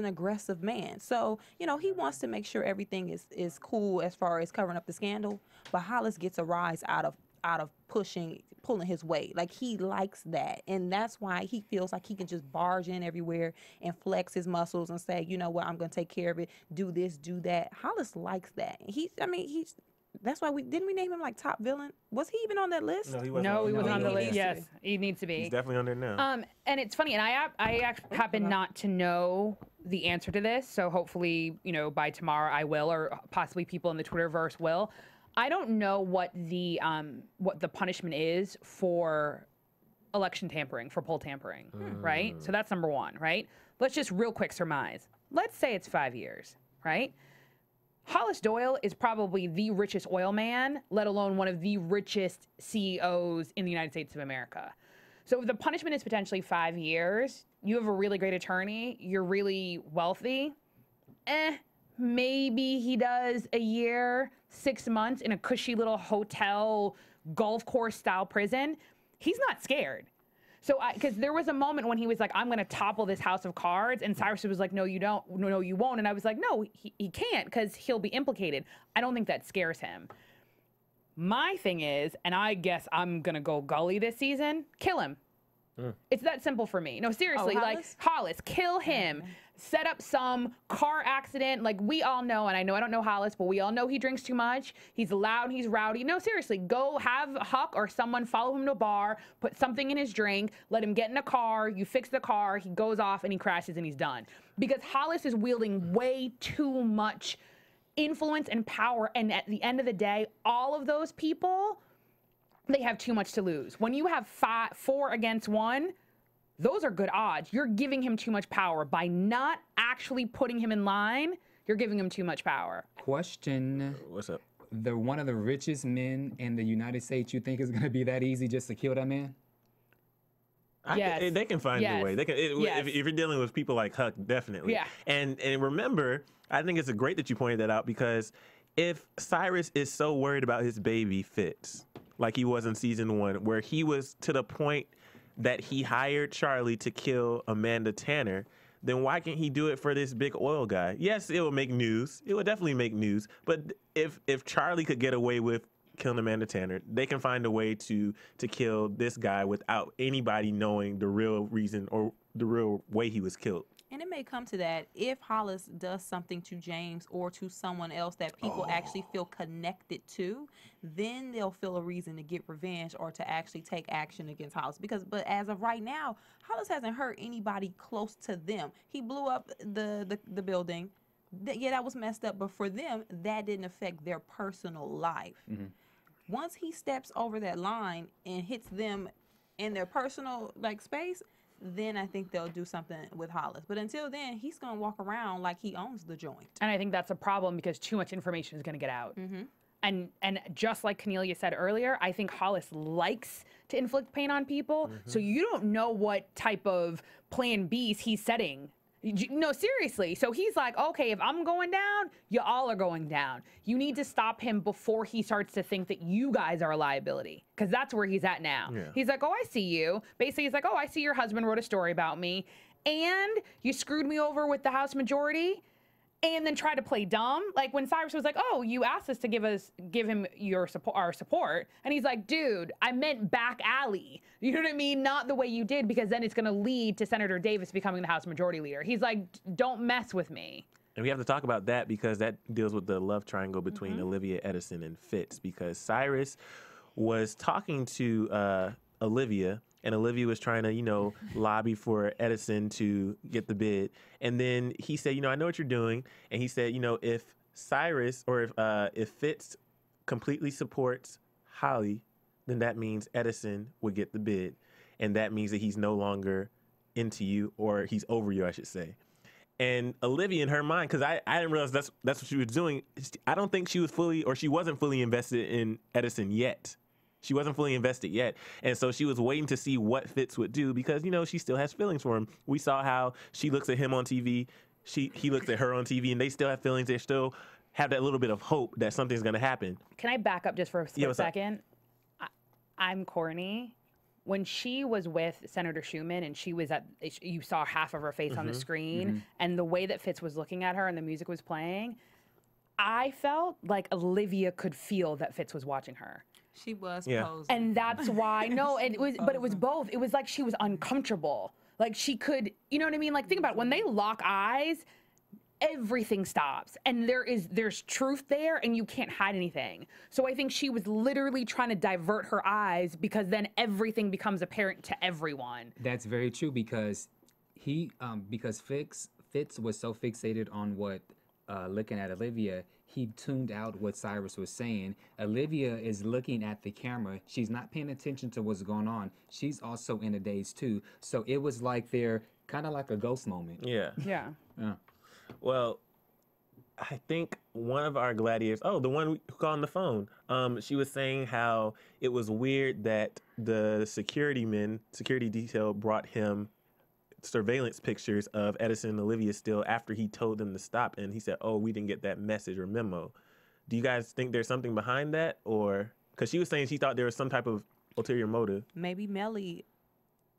Speaker 4: aggressive man. So, he wants to make sure everything is cool as far as covering up the scandal. But Hollis gets a rise out of pulling his weight. Like, he likes that. And that's why he feels like he can just barge in everywhere and flex his muscles and say, you know what, I'm going to take care of it. Do this, do that. Hollis likes that. That's why didn't we name him like top villain? Was he even on that list?
Speaker 3: No, he wasn't.
Speaker 5: No, he wasn't on the list. Yes, he needs to be.
Speaker 3: He's definitely on there now.
Speaker 5: And it's funny, and I actually happen not to know the answer to this, so hopefully, by tomorrow I will, or possibly people in the Twitterverse will. I don't know what the punishment is for election tampering, for poll tampering, right? So that's number one, right? Let's just real quick surmise. Let's say it's 5 years, right? Hollis Doyle is probably the richest oil man, let alone one of the richest CEOs in the United States of America. So if the punishment is potentially 5 years, you have a really great attorney, you're really wealthy, maybe he does a year, 6 months in a cushy little hotel, golf course style prison. He's not scared. So, because there was a moment when he was like, I'm going to topple this house of cards. And Cyrus was like, no, you don't. No, you won't. And I was like, no, he can't because he'll be implicated. I don't think that scares him. My thing is, and I guess I'm going to go gully this season, kill him. It's that simple for me. No, seriously, like Hollis, kill him. Set up some car accident. Like we all know, and I know I don't know Hollis, but we all know he drinks too much. He's loud, he's rowdy. No, seriously, go have Huck or someone follow him to a bar, put something in his drink, let him get in a car, you fix the car, he goes off and he crashes and he's done. Because Hollis is wielding way too much influence and power, and at the end of the day, all of those people, they have too much to lose. When you have 4 against 1, those are good odds. You're giving him too much power. By not actually putting him in line, you're giving him too much power.
Speaker 6: Question.
Speaker 3: What's up?
Speaker 6: One of the richest men in the United States, you think is going to be that easy just to kill that man?
Speaker 5: Yes.
Speaker 3: They can find a way. They can.
Speaker 5: Yes.
Speaker 3: If you're dealing with people like Huck, definitely.
Speaker 5: Yeah.
Speaker 3: And remember, I think it's great that you pointed that out, because if Cyrus is so worried about his baby Fitz, like he was in season 1, where he was to the point that he hired Charlie to kill Amanda Tanner, then why can't he do it for this big oil guy? Yes, it will make news. It will definitely make news. But if Charlie could get away with killing Amanda Tanner, they can find a way to kill this guy without anybody knowing the real reason or the real way he was killed.
Speaker 4: And it may come to that if Hollis does something to James or to someone else that people actually feel connected to, then they'll feel a reason to get revenge or to actually take action against Hollis. But as of right now, Hollis hasn't hurt anybody close to them. He blew up the building. Yeah, that was messed up. But for them, that didn't affect their personal life. Once he steps over that line and hits them in their personal space, then I think they'll do something with Hollis. But until then, he's going to walk around like he owns the joint.
Speaker 5: And I think that's a problem because too much information is going to get out. And just like Kennelia said earlier, I think Hollis likes to inflict pain on people. So you don't know what type of plan Bs he's setting. No, seriously. So he's like, okay, if I'm going down, you all are going down. You need to stop him before he starts to think that you guys are a liability, because that's where he's at now. He's like, oh, I see you. Basically, he's like, oh, I see your husband wrote a story about me, and you screwed me over with the House majority, and then tried to play dumb. Like when Cyrus was like, oh, you asked us to give him our support. And he's like, dude, I meant back alley. You know what I mean? Not the way you did, because then it's going to lead to Senator Davis becoming the House Majority Leader. He's like, don't mess with me.
Speaker 3: And we have to talk about that because that deals with the love triangle between Olivia, Edison, and Fitz, because Cyrus was talking to Olivia, and Olivia was trying to, lobby for Edison to get the bid. And then he said, I know what you're doing. And he said, if Cyrus or if Fitz completely supports Holly, then that means Edison would get the bid. And that means that he's no longer into you, or he's over you, I should say. And Olivia, in her mind, because I didn't realize that's what she was doing. I don't think she wasn't fully invested in Edison yet. She wasn't fully invested yet. And so she was waiting to see what Fitz would do because, she still has feelings for him. We saw how she looks at him on TV. He looks at her on TV, and they still have feelings. They still have that little bit of hope that something's going to happen.
Speaker 5: Can I back up just for a split second? I'm corny. When she was with Senator Schumer and you saw half of her face on the screen, and the way that Fitz was looking at her and the music was playing, I felt like Olivia could feel that Fitz was watching her.
Speaker 4: She was posing.
Speaker 5: And that's why, it was both. It was like she was uncomfortable. Like she could, you know what I mean? Like think about it. When they lock eyes, everything stops. And there's truth there and you can't hide anything. So I think she was literally trying to divert her eyes because then everything becomes apparent to everyone.
Speaker 6: That's very true because Fitz was so fixated on looking at Olivia, he tuned out what Cyrus was saying. Olivia is looking at the camera. She's not paying attention to what's going on. She's also in a daze too. So it was like they're kind of like a ghost moment.
Speaker 3: Yeah.
Speaker 5: Yeah.
Speaker 3: Well, I think one of our gladiators, the one who called on the phone, she was saying how it was weird that the security detail brought him surveillance pictures of Edison and Olivia still after he told them to stop, and he said, "Oh, we didn't get that message or memo." Do you guys think there's something behind that, or because she was saying she thought there was some type of ulterior motive?
Speaker 4: Maybe Melly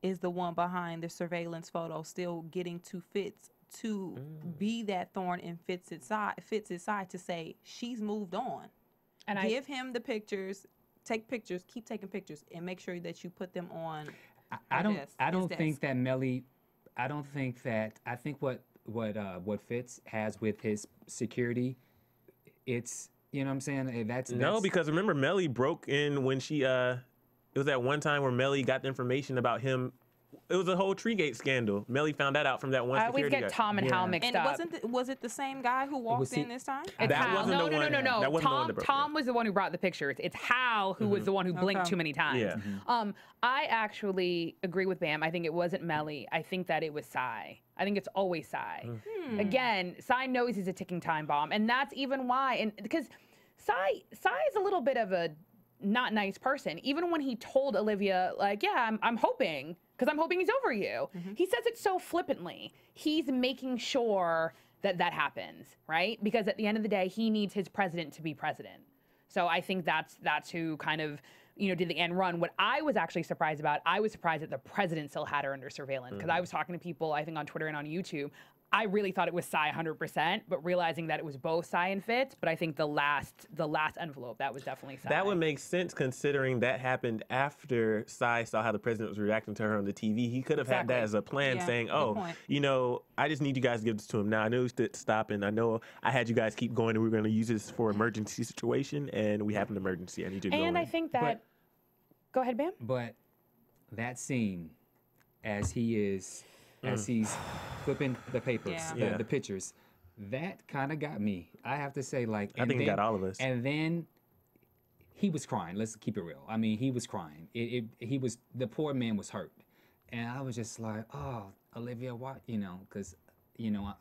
Speaker 4: is the one behind the surveillance photo, still getting to Fitz to be that thorn in Fitz's side to say she's moved on. And give him the pictures, take pictures, keep taking pictures, and make sure that you put them on.
Speaker 6: I don't think that Melly. I don't think that. I think what Fitz has with his security, it's, you know what I'm saying. That's
Speaker 3: no, because remember Melly broke in when she it was that one time where Melly got the information about him. It was a whole Treegate scandal. Melly found that out from that one
Speaker 5: I always
Speaker 3: security
Speaker 5: get
Speaker 3: guy.
Speaker 5: Tom and Hal mixed up.
Speaker 4: And was it the same guy who walked in this time?
Speaker 5: It's Hal. No.
Speaker 3: That wasn't the one that broke
Speaker 5: Tom was the one who brought the pictures. It's Hal who was the one who blinked too many times.
Speaker 3: Yeah.
Speaker 5: I actually agree with Bamm. I think it wasn't Melly. I think that it was Cy. I think it's always Cy. Again, Cy knows he's a ticking time bomb, and that's even why. And because Cy is a little bit of a not nice person. Even when he told Olivia, like, yeah, I'm hoping, because I'm hoping he's over you. He says it so flippantly. He's making sure that that happens, right? Because at the end of the day, he needs his president to be president. So I think that's who kind of, did the end run. What I was actually surprised about, I was surprised that the president still had her under surveillance, because I was talking to people, I think on Twitter and on YouTube. I really thought it was Cy 100%, but realizing that it was both Cy and Fitz. But I think the last envelope, that was definitely Cy.
Speaker 3: That would make sense considering that happened after Cy saw how the president was reacting to her on the TV. He could have had that as a plan, saying, "Oh, I just need you guys to give this to him now. I know he's stop, and I know I had you guys keep going, and we're going to use this for emergency situation, and we have an emergency. I need you to go in."
Speaker 5: I think that. Go ahead, Bamm.
Speaker 6: But that scene, as he's flipping the papers, the pictures, that kind of got me. I have to say, like,
Speaker 3: I think it got all of us.
Speaker 6: And then he was crying. Let's keep it real. I mean, he was crying. The poor man was hurt, and I was just like, oh, Olivia, what? Because.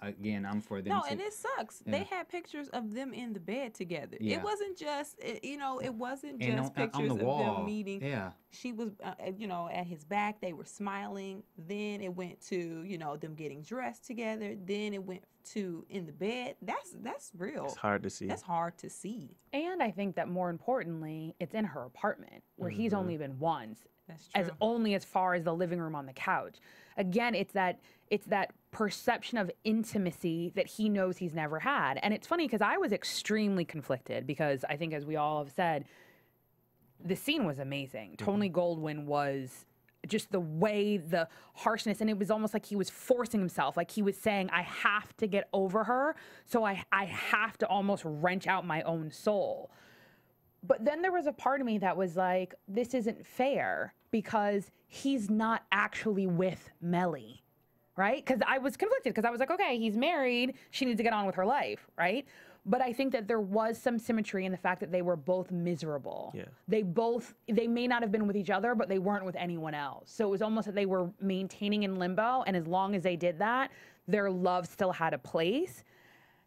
Speaker 6: Again, I'm for them.
Speaker 4: No, and it sucks. Yeah. They had pictures of them in the bed together. Yeah. It wasn't just, it wasn't just pictures of them meeting.
Speaker 6: Yeah.
Speaker 4: She was, at his back. They were smiling. Then it went to, them getting dressed together. Then it went to in the bed. That's real.
Speaker 3: It's hard to see.
Speaker 4: That's hard to see.
Speaker 5: And I think that more importantly, it's in her apartment where he's only been once.
Speaker 4: That's true.
Speaker 5: Only as far as the living room on the couch. Again, it's that perception of intimacy that he knows he's never had. And it's funny because I was extremely conflicted because I think, as we all have said, the scene was amazing. Tony Goldwyn was just the way, the harshness, and it was almost like he was forcing himself. Like he was saying, I have to get over her, so I have to almost wrench out my own soul. But then there was a part of me that was like, this isn't fair because he's not actually with Melly, right? Because I was conflicted because I was like, okay, he's married. She needs to get on with her life, right? But I think that there was some symmetry in the fact that they were both miserable.
Speaker 3: Yeah.
Speaker 5: They may not have been with each other, but they weren't with anyone else. So it was almost that they were maintaining in limbo. And as long as they did that, their love still had a place.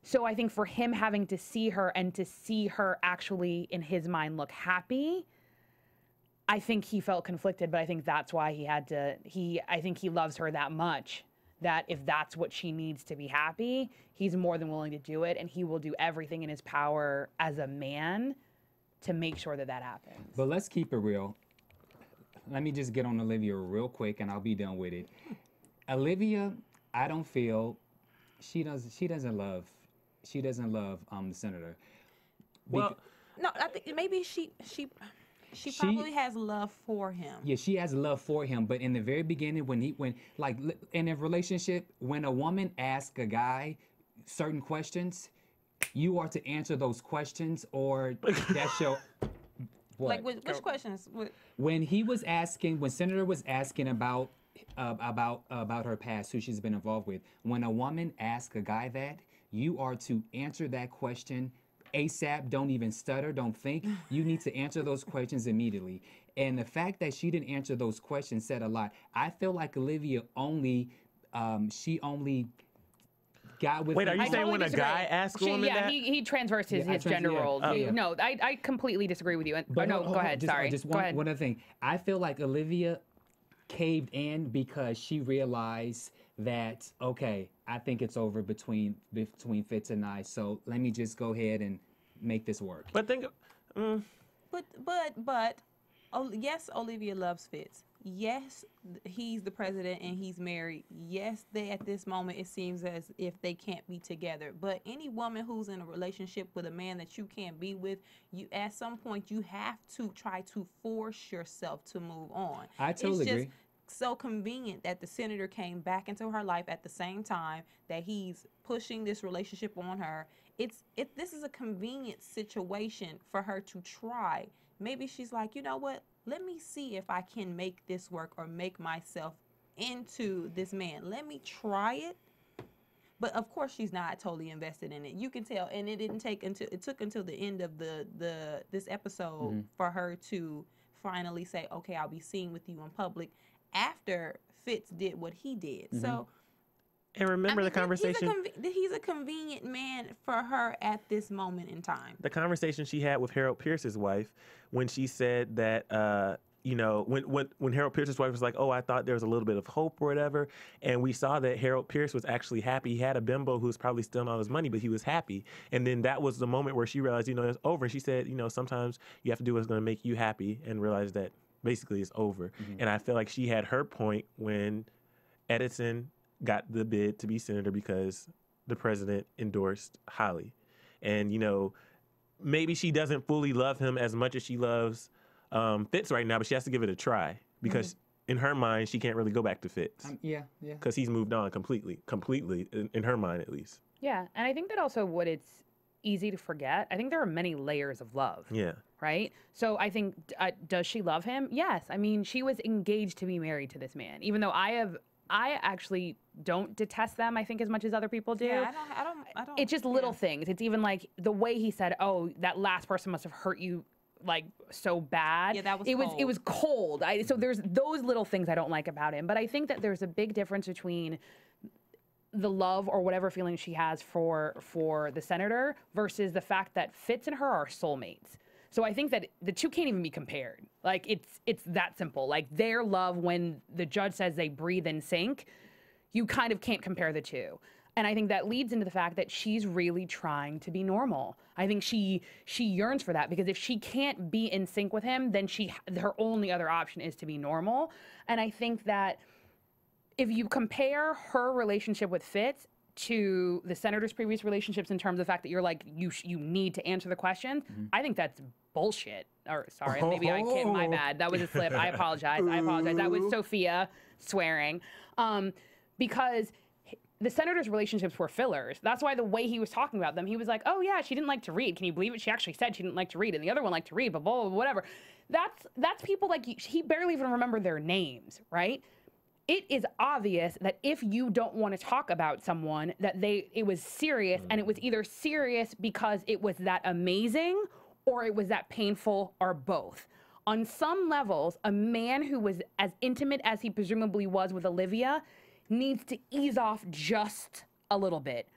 Speaker 5: So I think for him having to see her and to see her actually, in his mind, look happy, I think he felt conflicted, but I think that's why he had to, I think he loves her that much, that if that's what she needs to be happy, he's more than willing to do it, and he will do everything in his power as a man to make sure that that happens.
Speaker 6: But let's keep it real. Let me just get on Olivia real quick, and I'll be done with it. Olivia, I don't feel, she doesn't love the senator.
Speaker 3: Well,
Speaker 4: no, I think maybe she probably has love for him.
Speaker 6: Yeah, she has love for him, but in the very beginning, when like in a relationship, when a woman asks a guy certain questions, you are to answer those questions, or that's your. What?
Speaker 4: Like which questions?
Speaker 6: When Senator was asking about her past, who she's been involved with, when a woman asks a guy that, you are to answer that question ASAP. Don't even stutter. Don't think. You need to answer those questions immediately. And the fact that she didn't answer those questions said a lot. I feel like Olivia she only got with.
Speaker 3: Wait, are you saying when a guy asks a woman that?
Speaker 5: He transversed his gender roles. No, I completely disagree with you. But no, go ahead. Sorry.
Speaker 6: Just
Speaker 5: go ahead.
Speaker 6: one other thing. I feel like Olivia caved in because she realized that, okay, I think it's over between Fitz and I, so let me just go ahead and make this work.
Speaker 3: But think,
Speaker 4: But, yes, Olivia loves Fitz. Yes, he's the president and he's married. Yes, at this moment it seems as if they can't be together. But any woman who's in a relationship with a man that you can't be with, you at some point you have to try to force yourself to move on.
Speaker 6: I totally agree.
Speaker 4: So convenient that the senator came back into her life at the same time that he's pushing this relationship on her. This is a convenient situation for her to try. Maybe she's like, you know what? Let me see if I can make this work or make myself into this man. Let me try it. But of course she's not totally invested in it. You can tell, and it took until the end of this episode for her to finally say, okay, I'll be seen with you in public, after Fitz did what he did. So,
Speaker 3: and remember the conversation.
Speaker 4: He's a convenient man for her at this moment in time.
Speaker 3: The conversation she had with Harold Pierce's wife, when she said that, when Harold Pierce's wife was like, oh, I thought there was a little bit of hope or whatever. And we saw that Harold Pierce was actually happy. He had a bimbo who was probably stealing all his money, but he was happy. And then that was the moment where she realized, it's over. And she said, sometimes you have to do what's going to make you happy, and realize that basically it's over. And I feel like she had her point when Edison got the bid to be senator because the president endorsed Holly. And, maybe she doesn't fully love him as much as she loves Fitz right now, but she has to give it a try because in her mind, she can't really go back to Fitz.
Speaker 6: Yeah.
Speaker 3: Because he's moved on completely, in her mind at least.
Speaker 5: Yeah, and I think that also what it's easy to forget, I think there are many layers of love.
Speaker 3: Yeah.
Speaker 5: Right? So I think, does she love him? Yes. I mean, she was engaged to be married to this man, even though I actually don't detest them, I think, as much as other people do.
Speaker 4: Yeah, I don't.
Speaker 5: It's just little things. It's even like the way he said, oh, that last person must have hurt you like so bad.
Speaker 4: Yeah, that was
Speaker 5: cold. It was cold. So there's those little things I don't like about him. But I think that there's a big difference between the love or whatever feeling she has for the senator versus the fact that Fitz and her are soulmates. So I think that the two can't even be compared. Like, it's that simple. Like, their love, when the judge says they breathe in sync, you kind of can't compare the two. And I think that leads into the fact that she's really trying to be normal. I think she yearns for that, because if she can't be in sync with him, then her only other option is to be normal. And I think that if you compare her relationship with Fitz to the senator's previous relationships in terms of the fact that you're like, you need to answer the questions, I think that's bullshit. Or sorry, maybe I can't, my bad. That was a slip. I apologize. That was Sofia swearing. Because the senator's relationships were fillers. That's why the way he was talking about them, he was like, oh yeah, she didn't like to read. Can you believe it? She actually said she didn't like to read, and the other one liked to read, but blah, blah, whatever. That's people like, he barely even remembered their names, right? It is obvious that if you don't want to talk about someone, that it was serious, and it was either serious because it was that amazing or it was that painful, or both. On some levels, a man who was as intimate as he presumably was with Olivia needs to ease off just a little bit,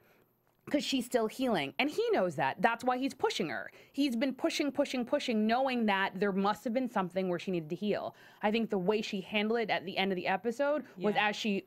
Speaker 5: because she's still healing. And he knows that. That's why he's pushing her. He's been pushing, knowing that there must have been something where she needed to heal. I think the way she handled it at the end of the episode was as she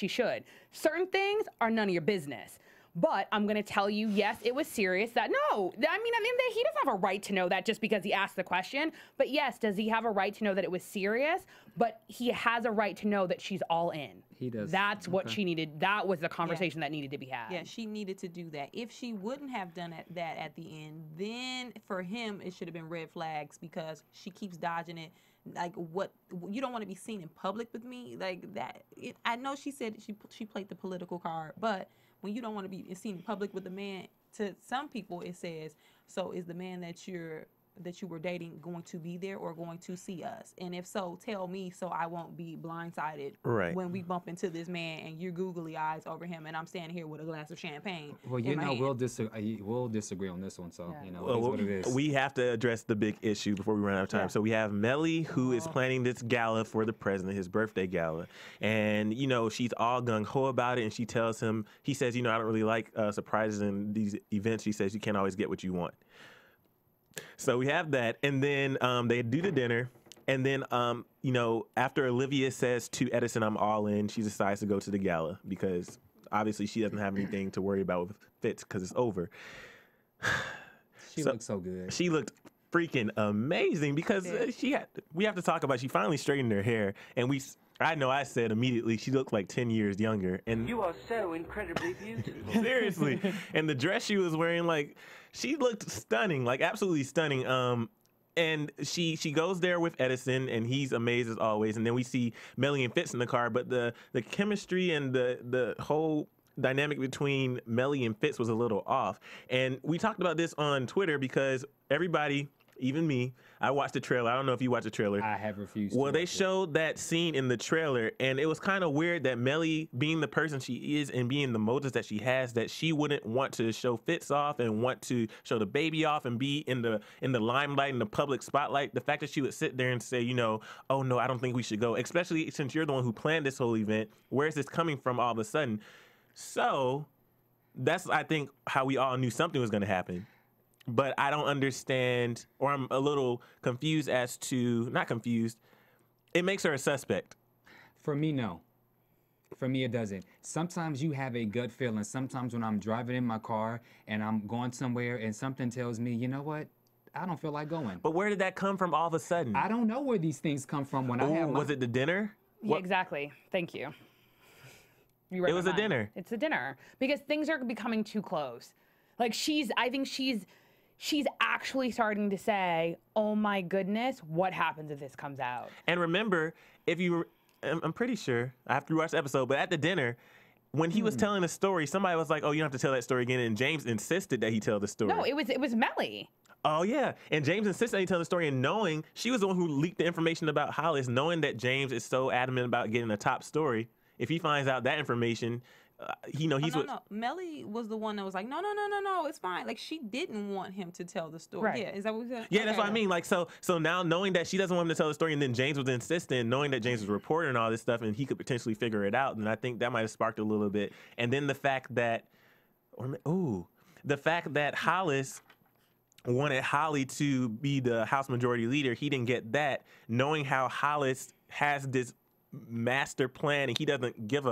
Speaker 5: should. Certain things are none of your business. But I'm going to tell you, yes, it was serious. He doesn't have a right to know that just because he asked the question. But yes, does he have a right to know that it was serious? But he has a right to know that she's all in.
Speaker 6: He does.
Speaker 5: That's what she needed. That was the conversation that needed to be had.
Speaker 4: Yeah, she needed to do that. If she wouldn't have done that at the end, then for him, it should have been red flags, because she keeps dodging it. Like, what, you don't want to be seen in public with me? Like that. I know she said she played the political card, but when you don't want to be seen in public with a man, to some people it says, so is the man that you were dating going to be there or going to see us? And if so, tell me, so I won't be blindsided when we bump into this man and you're googly eyes over him and I'm standing here with a glass of champagne.
Speaker 6: Well, we'll disagree on this one, so it is what it is.
Speaker 3: We have to address the big issue before we run out of time. Yeah. So we have Melly, who is planning this gala for the president, his birthday gala, and she's all gung-ho about it, and she tells him, he says, I don't really like surprises in these events. She says you can't always get what you want. So we have that, and then they do the dinner, And then, you know, after Olivia says to Edison, I'm all in, she decides to go to the gala because obviously she doesn't have anything to worry about with Fitz because it's over.
Speaker 6: She looked so good.
Speaker 3: She looked freaking amazing because we have to talk about, she finally straightened her hair. And I know I said immediately she looked like 10 years younger. And
Speaker 2: You are so incredibly beautiful.
Speaker 3: seriously. And the dress she was wearing, like, she looked stunning, like absolutely stunning. And she goes there with Edison, and he's amazed as always. And then we see Melly and Fitz in the car, but the chemistry and the whole dynamic between Melly and Fitz was a little off. And we talked about this on Twitter because everybody, even me, I watched the trailer. I don't know if you watched the trailer.
Speaker 6: I have refused.
Speaker 3: Well, they showed that scene in the trailer, and it was kind of weird that Melly, being the person she is and being the motives that she has, that she wouldn't want to show Fitz off and want to show the baby off and be in the limelight, in the public spotlight. The fact that she would sit there and say, you know, oh no, I don't think we should go, especially since you're the one who planned this whole event. Where is this coming from all of a sudden? So that's, I think, how we all knew something was going to happen. But I don't understand, or I'm a little confused as to, not confused, it makes her a suspect.
Speaker 6: For me, no. For me, it doesn't. Sometimes you have a gut feeling. Sometimes when I'm driving in my car and I'm going somewhere and something tells me, you know what? I don't feel like going.
Speaker 3: But where did that come from all of a sudden?
Speaker 6: I don't know where these things come from when I have
Speaker 3: Was it the dinner?
Speaker 5: Yeah, exactly. Thank you. You read
Speaker 3: It was
Speaker 5: my
Speaker 3: a
Speaker 5: mind.
Speaker 3: dinner.
Speaker 5: It's a dinner. Because things are becoming too close. Like I think she's actually starting to say, oh my goodness, what happens if this comes out?
Speaker 3: And remember, I'm pretty sure, I have to rewatch the episode, but at the dinner, when he was telling the story, somebody was like, oh, you don't have to tell that story again. And James insisted that he tell the story.
Speaker 5: No, it was Melly.
Speaker 3: Oh, yeah. And James insisted that he tell the story, and knowing she was the one who leaked the information about Hollis, knowing that James is so adamant about getting the top story, if he finds out that information, he's
Speaker 4: no. Melly was the one that was like, no, it's fine. Like, she didn't want him to tell the story.
Speaker 5: Right.
Speaker 4: Yeah, is that what we said?
Speaker 3: Yeah, that's what I mean. Like, so now knowing that she doesn't want him to tell the story, and then James was insistent, knowing that James was a reporter and all this stuff, and he could potentially figure it out, and I think that might have sparked a little bit. And then the fact that, Hollis wanted Holly to be the House Majority Leader, he didn't get that. Knowing how Hollis has this master plan, and he doesn't give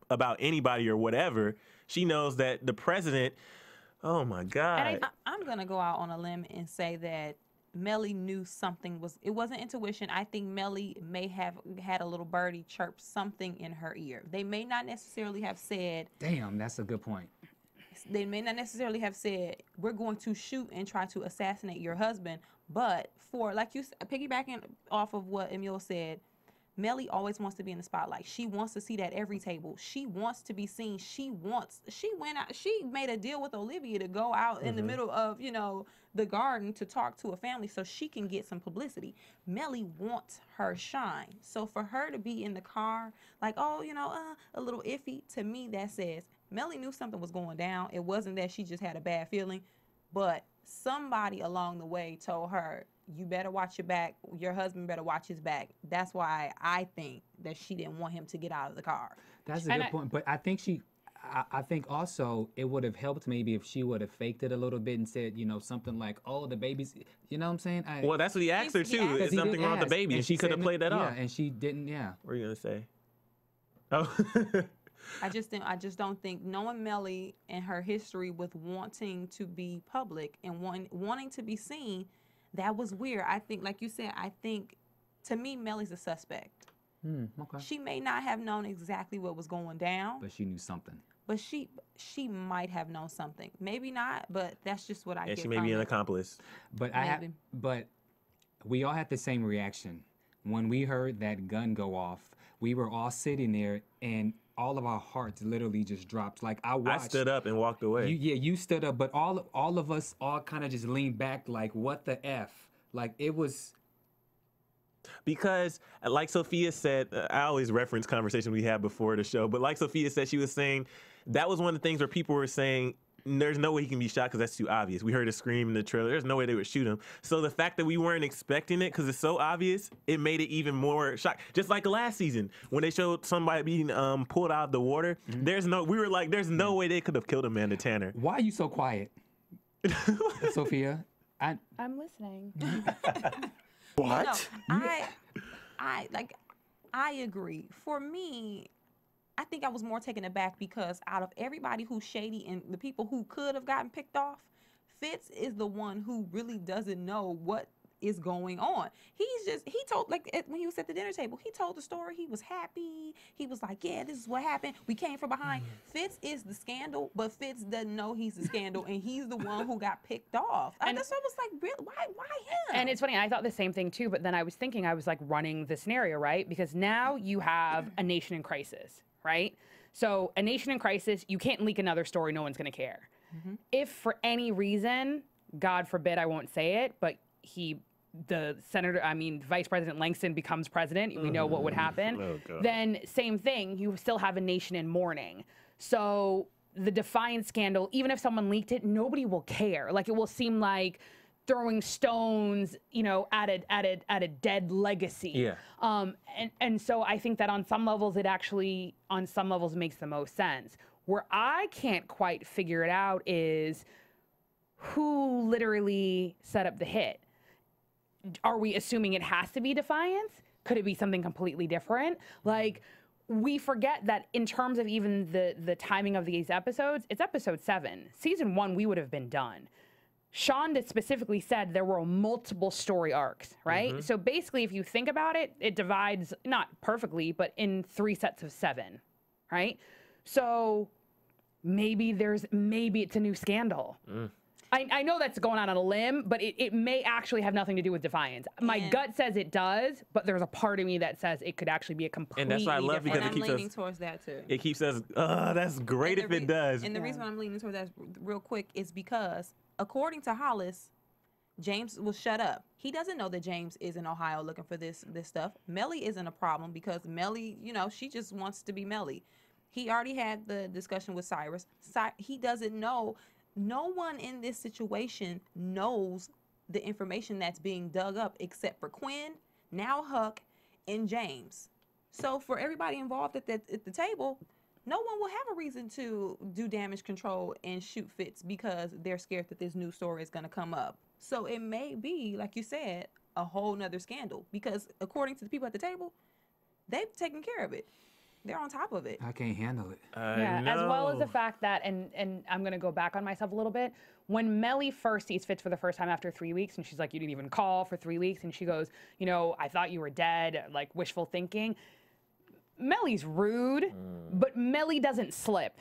Speaker 3: about anybody or whatever, she knows that the president, oh my God.
Speaker 4: And I'm going to go out on a limb and say that Melly knew something it wasn't intuition. I think Melly may have had a little birdie chirp something in her ear. They may not necessarily have said.
Speaker 6: Damn, that's a good point.
Speaker 4: They may not necessarily have said, we're going to shoot and try to assassinate your husband. But like you piggybacking off of what Emile said, Melly always wants to be in the spotlight. She wants to see that every table. She wants to be seen. She made a deal with Olivia to go out in the middle of, the garden to talk to a family so she can get some publicity. Melly wants her shine. So for her to be in the car, like, a little iffy, to me that says Melly knew something was going down. It wasn't that she just had a bad feeling, but somebody along the way told her, you better watch your back. Your husband better watch his back. That's why I think that she didn't want him to get out of the car.
Speaker 6: That's a good point. But I think I think also it would have helped maybe if she would have faked it a little bit and said, something like, oh, the baby's, you know what I'm saying?
Speaker 3: Well, that's what he asked her too. Is something wrong with the baby? And she could have played that off.
Speaker 6: Yeah, and she didn't, yeah.
Speaker 3: What are you going to say? Oh.
Speaker 4: I just don't think, knowing Melly and her history with wanting to be public and wanting to be seen, that was weird. I think, like you said, to me, Melly's a suspect.
Speaker 6: Okay.
Speaker 4: She may not have known exactly what was going down.
Speaker 6: But she knew something.
Speaker 4: But she might have known something. Maybe not, but that's just what I get
Speaker 3: she may be an accomplice.
Speaker 6: But but we all had the same reaction. When we heard that gun go off, we were all sitting there and all of our hearts literally just dropped. Like, I
Speaker 3: stood up and walked away.
Speaker 6: You stood up, but all of us all kind of just leaned back like, what the F? Like, it was...
Speaker 3: Because, like Sofia said, I always reference conversations we had before the show, but like Sofia said, she was saying, that was one of the things where people were saying, there's no way he can be shot because that's too obvious. We heard a scream in the trailer. There's no way they would shoot him. So the fact that we weren't expecting it because it's so obvious, it made it even more shock. Just like last season when they showed somebody being pulled out of the water. We were like, there's no way they could have killed Amanda Tanner.
Speaker 6: Why are you so quiet, Sophia?
Speaker 5: I'm listening.
Speaker 7: What?
Speaker 4: I agree. For me, I think I was more taken aback because out of everybody who's shady and the people who could have gotten picked off, Fitz is the one who really doesn't know what is going on. He told, like, when he was at the dinner table, he told the story. He was happy. He was like, yeah, this is what happened. We came from behind. Fitz is the scandal, but Fitz doesn't know he's the scandal, and he's the one who got picked off. And that's what I was like, really? Why him?
Speaker 5: And it's funny, I thought the same thing too, but then I was thinking, I was like running the scenario, right? Because now you have a nation in crisis, right? So a nation in crisis, you can't leak another story, no one's gonna care. If for any reason, God forbid I won't say it, but Vice President Langston becomes president, we know what would happen, then same thing, you still have a nation in mourning. So the Defiance scandal, even if someone leaked it, nobody will care. Like, it will seem like throwing stones, you know, at a dead legacy.
Speaker 3: Yeah.
Speaker 5: And so I think that on some levels, on some levels makes the most sense. Where I can't quite figure it out is who literally set up the hit. Are we assuming it has to be Defiance? Could it be something completely different? Like, we forget that in terms of even the timing of these episodes, it's episode 7. Season 1, we would have been done. Shonda specifically said there were multiple story arcs, right? So basically, if you think about it, it divides, not perfectly, but in 3 sets of 7, right? So maybe it's a new scandal. I know that's going out on a limb, but it may actually have nothing to do with Defiance. My gut says it does, but there's a part of me that says it could actually be a completely
Speaker 3: And that's why I love
Speaker 4: And
Speaker 3: because
Speaker 4: I'm leaning towards that too.
Speaker 3: It keeps us, that's great if it does.
Speaker 4: And the reason I'm leaning towards that real quick is because, according to Hollis, James will shut up. He doesn't know that James is in Ohio looking for this stuff. Melly isn't a problem because Melly, you know, she just wants to be Melly. He already had the discussion with Cyrus. He doesn't know. No one in this situation knows the information that's being dug up except for Quinn, now Huck, and James. So for everybody involved at the table, no one will have a reason to do damage control and shoot Fitz because they're scared that this new story is going to come up. So it may be, like you said, a whole nother scandal because according to the people at the table, they've taken care of it. They're on top of it.
Speaker 6: I can't handle it.
Speaker 5: Yeah, as well as the fact that, and I'm going to go back on myself a little bit, when Melly first sees Fitz for the first time after 3 weeks, and she's like, you didn't even call for 3 weeks, and she goes, you know, I thought you were dead, like wishful thinking. Melly's rude, but Melly doesn't slip.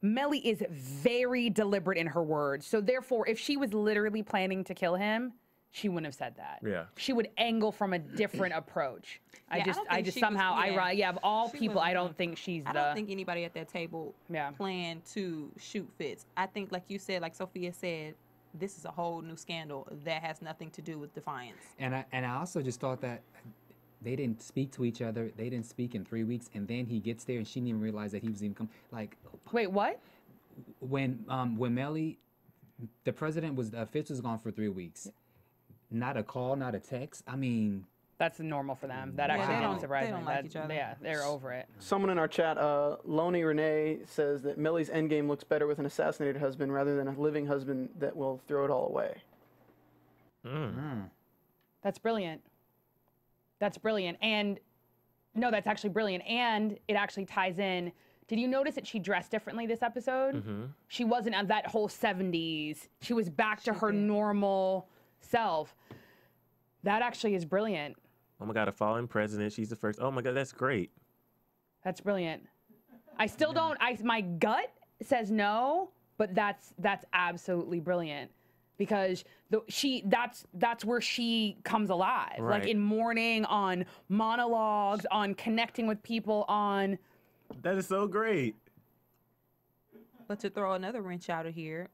Speaker 5: Melly is very deliberate in her words. So therefore, if she was literally planning to kill him, she wouldn't have said that.
Speaker 3: Yeah.
Speaker 5: She would angle from a different approach.
Speaker 4: Yeah,
Speaker 5: I just somehow, of all people, I don't think she's
Speaker 4: I don't think anybody at that table
Speaker 5: Yeah.
Speaker 4: planned to shoot Fitz. I think, like you said, like Sophia said, this is a whole new scandal that has nothing to do with Defiance.
Speaker 6: And I also just thought that they didn't speak to each other. They didn't speak in 3 weeks, and then he gets there, and she didn't even realize that he was even like.
Speaker 5: Wait, what?
Speaker 6: When Melly, the president was Fitz was gone for 3 weeks. Not a call, not a text. I mean,
Speaker 5: that's normal for them. That actually didn't surprise me.
Speaker 4: They don't like each other.
Speaker 5: Yeah, they're over it.
Speaker 7: Someone in our chat, Loney Renee, says that Millie's endgame looks better with an assassinated husband rather than a living husband that will throw it all away.
Speaker 5: That's brilliant. That's brilliant. And no, that's actually brilliant. And it actually ties in. Did you notice that she dressed differently this episode? She wasn't at that whole 70s. She was back to her normal self. That actually is brilliant.
Speaker 3: Oh my God, a fallen president. She's the first. Oh my God, that's great.
Speaker 5: That's brilliant. I still don't. My gut says no, but that's absolutely brilliant because that's where she comes alive.
Speaker 3: Right.
Speaker 5: Like in mourning, on monologues, on connecting with people, on.
Speaker 3: That is so great.
Speaker 4: But to throw another wrench out of here,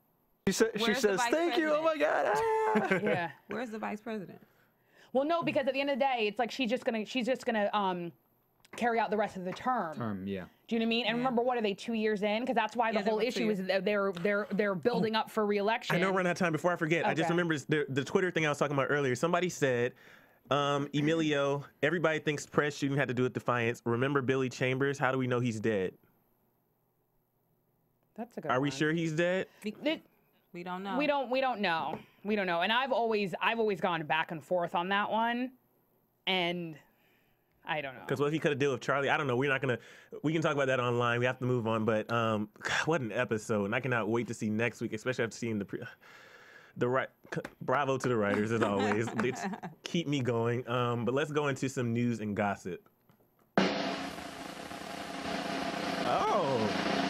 Speaker 7: she says, "Thank you." Oh my God. Ah.
Speaker 5: Yeah.
Speaker 4: Where's the vice president?
Speaker 5: Well, no, because at the end of the day, it's like she's just gonna carry out the rest of the term.
Speaker 6: Yeah.
Speaker 5: Do you know what I mean? And remember, what are they, 2 years in? Because that's why the whole issue is that they're building up for re-election.
Speaker 3: I know we're out of time. Before I forget, I just remember the Twitter thing I was talking about earlier. Somebody said, Emilio, everybody thinks press shooting had to do with Defiance. Remember Billy Chambers? How do we know he's dead?
Speaker 5: That's a good
Speaker 3: Are
Speaker 5: one.
Speaker 3: we sure he's dead?
Speaker 4: We don't know.
Speaker 5: We don't know. We don't know. And I've always gone back and forth on that one. And I don't know.
Speaker 3: Because what he could have did with Charlie, I don't know. We can talk about that online. We have to move on. But God, what an episode. And I cannot wait to see next week, especially after seeing bravo to the writers, as always. They keep me going. But let's go into some news and gossip. Oh,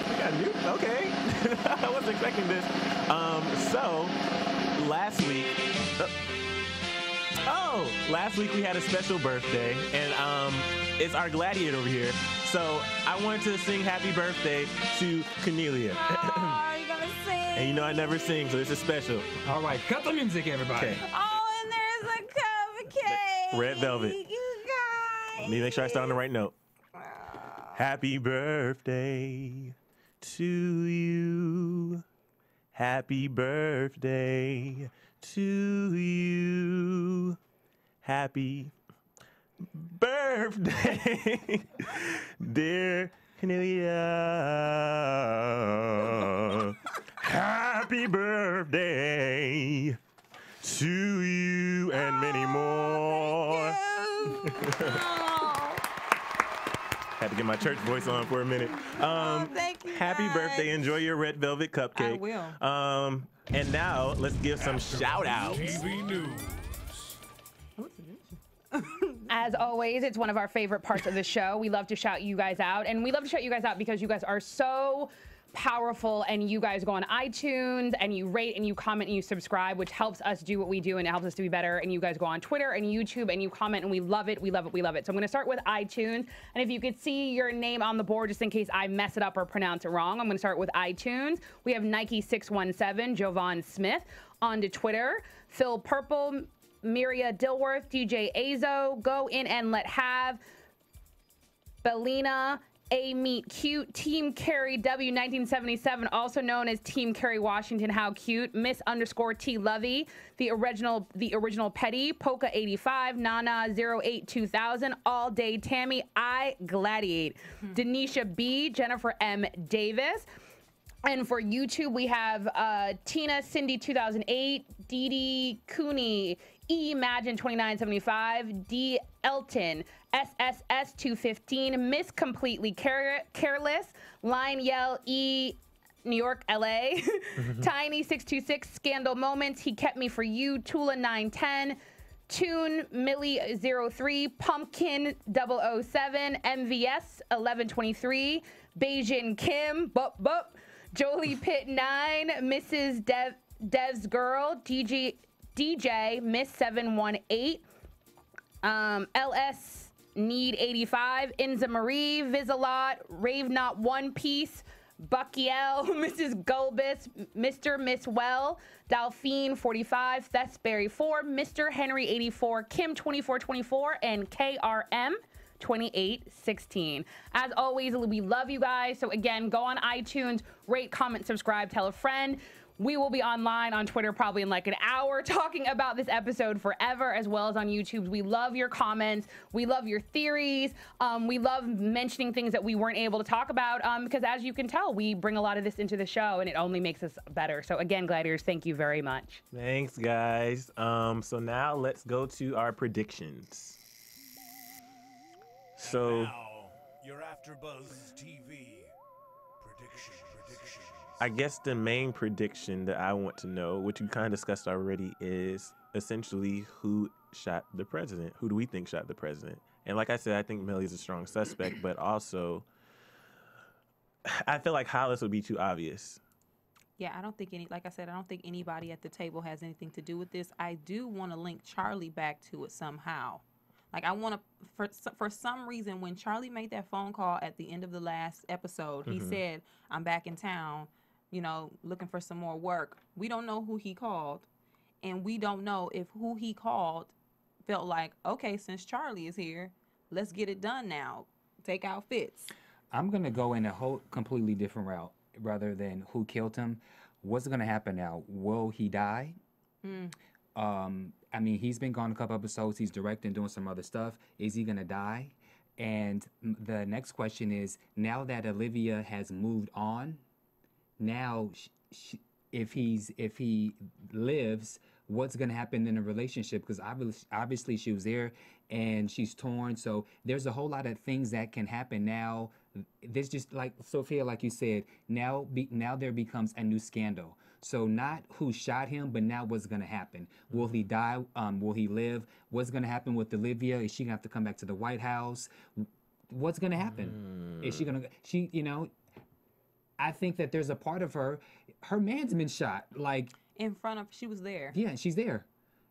Speaker 3: we got news? Okay. I wasn't expecting this. So, last week... last week we had a special birthday, and it's our gladiator over here. So I wanted to sing happy birthday to Kennelia.
Speaker 4: Oh, you gonna sing?
Speaker 3: And you know I never sing, so this is special.
Speaker 6: All right, cut the music, everybody.
Speaker 3: Okay.
Speaker 4: Oh, and there's a cup of cake.
Speaker 3: Red velvet.
Speaker 4: You guys.
Speaker 3: Let me make sure I start on the right note. Happy birthday to you. Happy birthday to you. Happy birthday, dear Kennelia. Happy birthday to you and many more. Had to get my church voice on for a minute.
Speaker 4: Thank you,
Speaker 3: happy
Speaker 4: guys.
Speaker 3: birthday. Enjoy your red velvet cupcake.
Speaker 4: I will.
Speaker 3: And now let's give some shout outs.
Speaker 1: TV News.
Speaker 5: As always, it's one of our favorite parts of the show. We love to shout you guys out, and we love to shout you guys out because you guys are so powerful, and you guys go on iTunes and you rate and you comment and you subscribe, which helps us do what we do and it helps us to be better. And you guys go on Twitter and YouTube and you comment, and we love it. We love it. We love it. So I'm going to start with iTunes, and if you could see your name on the board just in case I mess it up or pronounce it wrong, I'm going to start with iTunes. We have Nike617, Jovan Smith. On to Twitter, Phil Purple, Miria Dilworth, DJ Azo, Go In and Let Have, Belina, A Meet Cute, Team Carrie W1977, also known as Team Carrie Washington, How Cute, Miss _ T Lovey, the original Petty, Polka 85, Nana 08 2000, All Day Tammy, I Gladiate, Denisha B, Jennifer M Davis. And for YouTube, we have Tina Cindy 2008, Dee Dee Cooney, E Imagine 2975, D Elton, SSS 215, Miss Completely Careless, Line Yell E New York LA, Tiny 626, Scandal Moments, He Kept Me For You, Tula 910, Tune Millie 03, Pumpkin 007, MVS 1123, Beijing Kim, Bup, Jolie Pitt 9, Mrs. Dev's Girl, DJ Miss 718, LS Need 85, Inza Marie, Visalot, Rave Not One Piece, Buckiel, Mrs. Gulbis, Mr. Miss Well, Delphine 45, Thesberry 4, Mr. Henry 84, Kim 2424, and KRM 2816. As always, we love you guys. So again, go on iTunes, rate, comment, subscribe, tell a friend. We will be online on Twitter probably in like an hour talking about this episode forever, as well as on YouTube. We love your comments. We love your theories. We love mentioning things that we weren't able to talk about because, as you can tell, we bring a lot of this into the show and it only makes us better. So again, Gladiators, thank you very much.
Speaker 3: Thanks, guys. So now let's go to our predictions. So
Speaker 1: Now, your AfterBuzz TV predictions.
Speaker 3: I guess the main prediction that I want to know, which we kind of discussed already, is essentially who shot the president. Who do we think shot the president? And like I said, I think Millie's a strong suspect, but also I feel like Hollis would be too obvious.
Speaker 4: Yeah, I don't think like I said, I don't think anybody at the table has anything to do with this. I do want to link Charlie back to it somehow. Like, I want to, for some reason, when Charlie made that phone call at the end of the last episode, he said, I'm back in town, you know, looking for some more work. We don't know who he called, and we don't know if who he called felt like, okay, since Charlie is here, let's get it done now. Take out Fitz.
Speaker 6: I'm going to go in a whole completely different route rather than who killed him. What's going to happen now? Will he die? I mean, he's been gone a couple episodes. He's directing, doing some other stuff. Is he going to die? And the next question is, now that Olivia has moved on, now if he lives, what's going to happen in a relationship, because obviously she was there and she's torn. So there's a whole lot of things that can happen now. There's just, like Sofia, like you said, now there becomes a new scandal. So not who shot him, but now what's going to happen. Will he die? Will he live? What's going to happen with Olivia? Is she going to have to come back to the White House? What's going to happen? Is she going to, I think that there's a part of her man's been shot. Like,
Speaker 4: in front of, she was there.
Speaker 6: Yeah, she's there.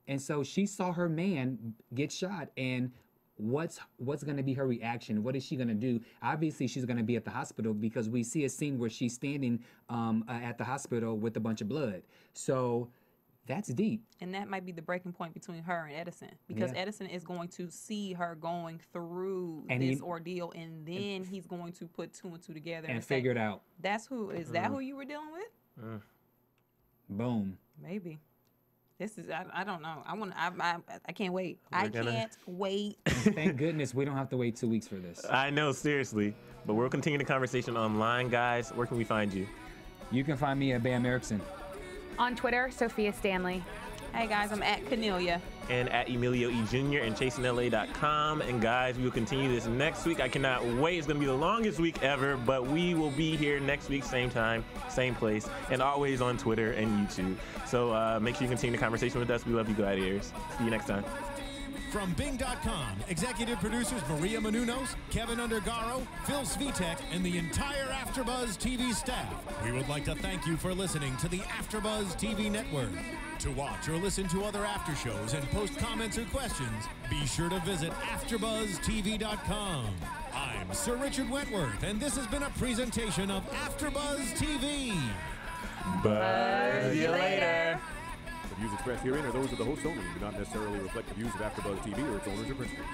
Speaker 6: And so she saw her man get shot, and what's going to be her reaction? What is she going to do? Obviously, she's going to be at the hospital, because we see a scene where she's standing at the hospital with a bunch of blood. So that's deep.
Speaker 4: And that might be the breaking point between her and Edison, because Edison is going to see her going through this ordeal, and then he's going to put two and two together
Speaker 6: and figure it out.
Speaker 4: That's who, is that who you were dealing with?
Speaker 6: Boom.
Speaker 4: Maybe. This is, I don't know. I can't wait. I can't wait.
Speaker 6: Thank goodness we don't have to wait 2 weeks for this.
Speaker 3: I know, seriously. But we'll continue the conversation online, guys. Where can we find you?
Speaker 6: You can find me at Bamm Ericsen.
Speaker 5: On Twitter, Sofia Stanley.
Speaker 4: Hey guys, I'm at Kennelia.
Speaker 3: And at Emile Ennis Jr. and ChasingLA.com. And guys, we will continue this next week. I cannot wait. It's going to be the longest week ever, but we will be here next week, same time, same place, and always on Twitter and YouTube. So make sure you continue the conversation with us. We love you, gladiators. See you next time.
Speaker 1: From Bing.com, executive producers Maria Menounos, Kevin Undergaro, Phil Svitek, and the entire AfterBuzz TV staff, we would like to thank you for listening to the AfterBuzz TV network. To watch or listen to other after shows and post comments or questions, be sure to visit AfterBuzzTV.com. I'm Sir Richard Wentworth, and this has been a presentation of AfterBuzz TV.
Speaker 3: Buzz you later.
Speaker 9: The views expressed herein are those of the host only and do not necessarily reflect the views of AfterBuzz TV or its owners or principals.